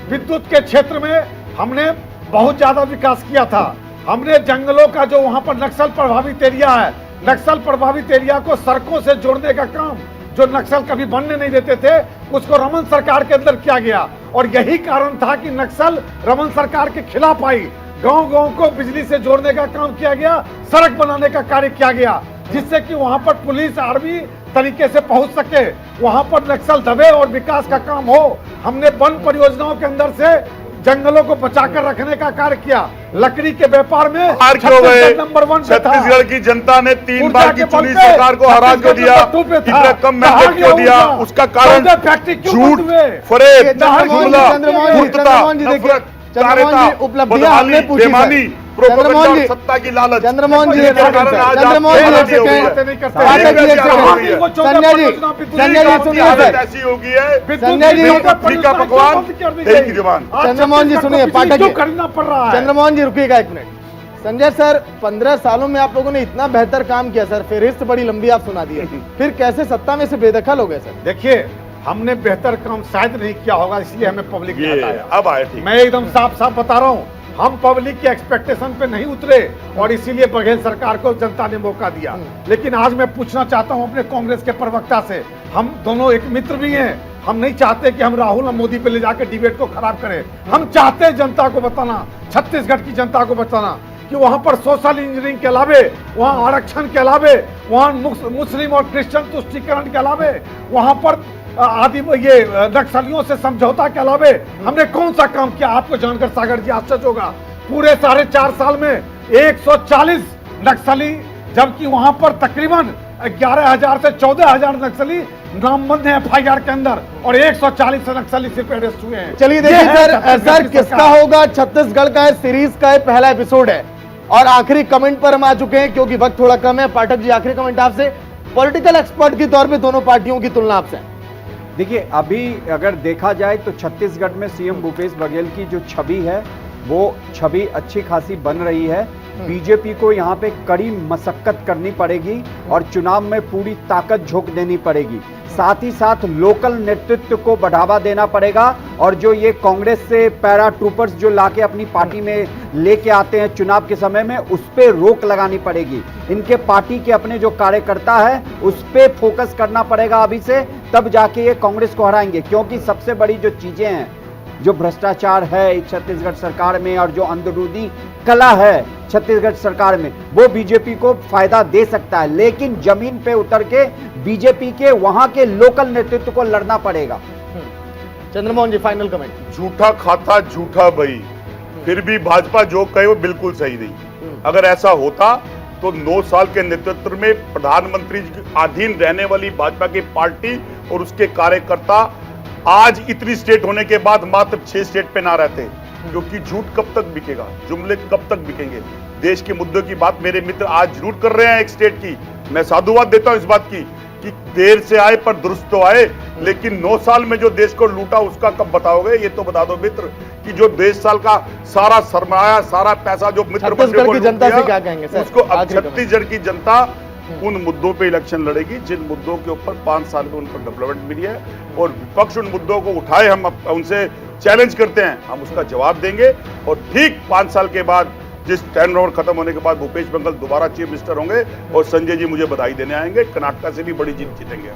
विद्युत के क्षेत्र में हमने बहुत ज्यादा विकास किया था। हमने जंगलों का जो वहां पर नक्सल प्रभावित एरिया है, नक्सल प्रभावित एरिया को सड़कों से जोड़ने का काम जो नक्सल कभी बनने नहीं देते थे, उसको रमन सरकार के अंदर किया गया। और यही कारण था कि नक्सल रमन सरकार के खिलाफ आई। गांव-गांव को बिजली से जोड़ने का काम किया गया, सड़क बनाने का कार्य किया गया, जिससे कि वहां पर पुलिस आर्मी तरीके से पहुंच सके, वहां पर नक्सल दबे और विकास का काम हो। हमने वन परियोजनाओं के अंदर से जंगलों को बचाकर रखने का कार्य किया। लकड़ी के व्यापार में हार क्यों गए? नंबर 1 पे था। छत्तीसगढ़ की जनता ने 3 ऊर्जा बार के की चुनी बल पे सरकार को हरा क्यों दिया? छत्तीसगढ़ नंबर 2 पे था। इतना कम कहाँ मैंडेट क्यों गया दिया? ऊर्जा? उसका कारण 14 फैक्ट्री क्यों झूठ, बंद हुए? फरेब, चंद्रमोहन जुमला, जी, मूर्खता, चंद्रमोहन जी देखिए, नफरत, चंद्रमोहन कायरता, जी उपलब्धियां बदहाली, हमने पूछी बेईमानी, सर। प्रोपेगेंडा चंद्रमोहन और जी, सत्ता की लालच। चंद्रमोहन जी इसके एक सेकंड कारण सर, आज आप चंद्रमोहन जी एक बेहाल हो गए सेकंड, हैं। बातें नहीं करते। पाठक जी एक क्या हो गई सेकंड, है? संजय जी, संजय जी सुनिए हालत सर, ऐसी हो गई है, संजय जी, बिजली का पकवान, दही की जुबान। चंद्रमोहन जी सुनिए, पाठक जी, करना पड़ रहा है। चंद्रमोहन जी रुकिएगा एक मिनट। संजय सर, 15 सालों में आप लोगों ने इतना बेहतर काम किया सर, फेहरिस्त बड़ी लंबी आप सुना दी है, फिर कैसे सत्ता में से बेदखल हो गए सर? देखिए, हमने बेहतर काम शायद नहीं किया होगा, इसलिए हमें पब्लिक ने ये हटाया। अब आए ठीक। मैं एकदम साफ साफ बता रहा हूँ, हम पब्लिक की एक्सपेक्टेशन पे नहीं उतरे और इसीलिए बघेल सरकार को जनता ने मौका दिया। लेकिन आज मैं पूछना चाहता हूँ अपने कांग्रेस के प्रवक्ता से, हम दोनों एक मित्र भी हैं, हम नहीं चाहते कि हम राहुल और मोदी पे ले जाकर डिबेट को खराब करें। हम चाहते हैं जनता को बताना, छत्तीसगढ़ की जनता को बताना कि वहां पर सोशल इंजीनियरिंग के अलावे, वहां आरक्षण के अलावे, वहां मुस्लिम और क्रिश्चियन तुष्टीकरण के अलावे, वहां पर आदि ये नक्सलियों से समझौता के अलावे हमने कौन सा काम किया? आपको जानकर सागर जी आश्चर्य होगा, पूरे 4.5 साल में 140 नक्सली, जबकि वहां पर तकरीबन 11,000 से 14,000 नक्सली नामबंद है FIR के अंदर और 140 नक्सली सिर्फ अरेस्ट हुए हैं। चलिए देखिए सर, किसका होगा छत्तीसगढ़ का है, सीरीज का है पहला एपिसोड है और आखिरी कमेंट पर हम आ चुके हैं क्योंकि वक्त थोड़ा कम है। पाठक जी, आखिरी कमेंट आपसे, पॉलिटिकल एक्सपर्ट के तौर पे दोनों पार्टियों की तुलना आपसे। देखिए, अभी अगर देखा जाए तो छत्तीसगढ़ में सीएम भूपेश बघेल की जो छवि है वो छवि अच्छी खासी बन रही है। बीजेपी को यहाँ पे कड़ी मशक्कत करनी पड़ेगी और चुनाव में पूरी ताकत झोंक देनी पड़ेगी। साथ ही साथ लोकल नेतृत्व को बढ़ावा देना पड़ेगा और जो ये कांग्रेस से पैरा ट्रूपर्स जो लाके अपनी पार्टी में लेके आते हैं चुनाव के समय में, उस पे रोक लगानी पड़ेगी। इनके पार्टी के अपने जो कार्यकर्ता है उस पे फोकस करना पड़ेगा अभी से, तब जाके ये कांग्रेस को हराएंगे। क्योंकि सबसे बड़ी जो चीजें हैं, जो भ्रष्टाचार है छत्तीसगढ़ सरकार में और जो अंदरूनी कला है छत्तीसगढ़ सरकार में, वो बीजेपी को फायदा दे सकता है। लेकिन जमीन पे उतर के बीजेपी के वहां के लोकल नेतृत्व को लड़ना पड़ेगा। चंद्रमोहन जी, फाइनल कमेंट। झूठा खाता झूठा बही, फिर भी भाजपा जो कहे वो बिल्कुल सही नहीं। अगर ऐसा होता तो 9 साल के नेतृत्व में प्रधानमंत्री जी के अधीन रहने वाली भाजपा की पार्टी और उसके कार्यकर्ता आज इतनी स्टेट होने के बाद मात्र 6 स्टेट पे ना रहते। क्योंकि झूठ कब तक बिकेगा, जुमले कब तक बिकेंगे? देश के मुद्दों की बात मेरे मित्र आज जरूर कर रहे हैं एक स्टेट की, मैं साधुवाद देता हूं इस बात की कि देर से आए पर दुरुस्त तो आए। लेकिन 9 साल में जो देश को लूटा उसका कब बताओगे? ये तो बता दो मित्र कि जो देश साल का सारा सरमाया, सारा पैसा जो मित्र छत्तीसगढ़ की जनता से क्या कहेंगे सर? उसको अब छत्तीसगढ़ की जनता उन मुद्दों पे इलेक्शन लड़ेगी जिन मुद्दों के ऊपर 5 साल में उन पर डेवलपमेंट मिली है और विपक्ष उन मुद्दों को उठाए, हम उनसे चैलेंज करते हैं, हम उसका जवाब देंगे। और ठीक 5 साल के बाद जिस टर्न ओवर खत्म होने के बाद भूपेश बघेल दोबारा चीफ मिनिस्टर होंगे और संजय जी मुझे बधाई देने आएंगे, कर्नाटक से भी बड़ी जीत जीतेंगे।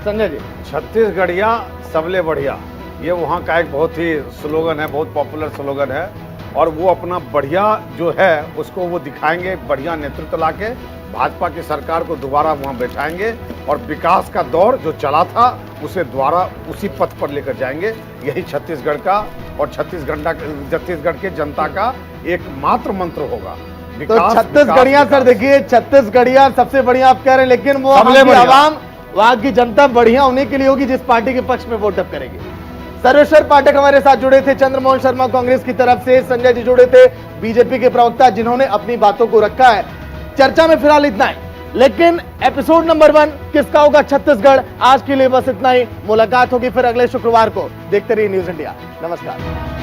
संजय जी, छत्तीसगढ़िया सबले बढ़िया, ये वहाँ का एक बहुत ही स्लोगन है, बहुत पॉपुलर स्लोगन है और वो अपना बढ़िया जो है उसको वो दिखाएंगे। बढ़िया नेतृत्व लाके भाजपा की सरकार को दोबारा वहाँ बैठाएंगे और विकास का दौर जो चला था उसे दोबारा उसी पथ पर लेकर जाएंगे। यही छत्तीसगढ़ का और छत्तीसगढ़ के जनता का एकमात्र मंत्र होगा। तो छत्तीसगढ़िया सर, देखिए छत्तीसगढ़िया सबसे बढ़िया आप कह रहे हैं, लेकिन वो आवाम, वहां की जनता बढ़िया होने के लिए होगी जिस पार्टी के पक्ष में वोट अप करेगी। सर्वेश्वर पाठक हमारे साथ जुड़े थे, चंद्रमोहन शर्मा कांग्रेस की तरफ से, संजय जी जुड़े थे बीजेपी के प्रवक्ता जिन्होंने अपनी बातों को रखा है। चर्चा में फिलहाल इतना ही, लेकिन एपिसोड नंबर 1 किसका होगा छत्तीसगढ़, आज के लिए बस इतना ही। मुलाकात होगी फिर अगले शुक्रवार को। देखते रहिए न्यूज़ इंडिया। नमस्कार।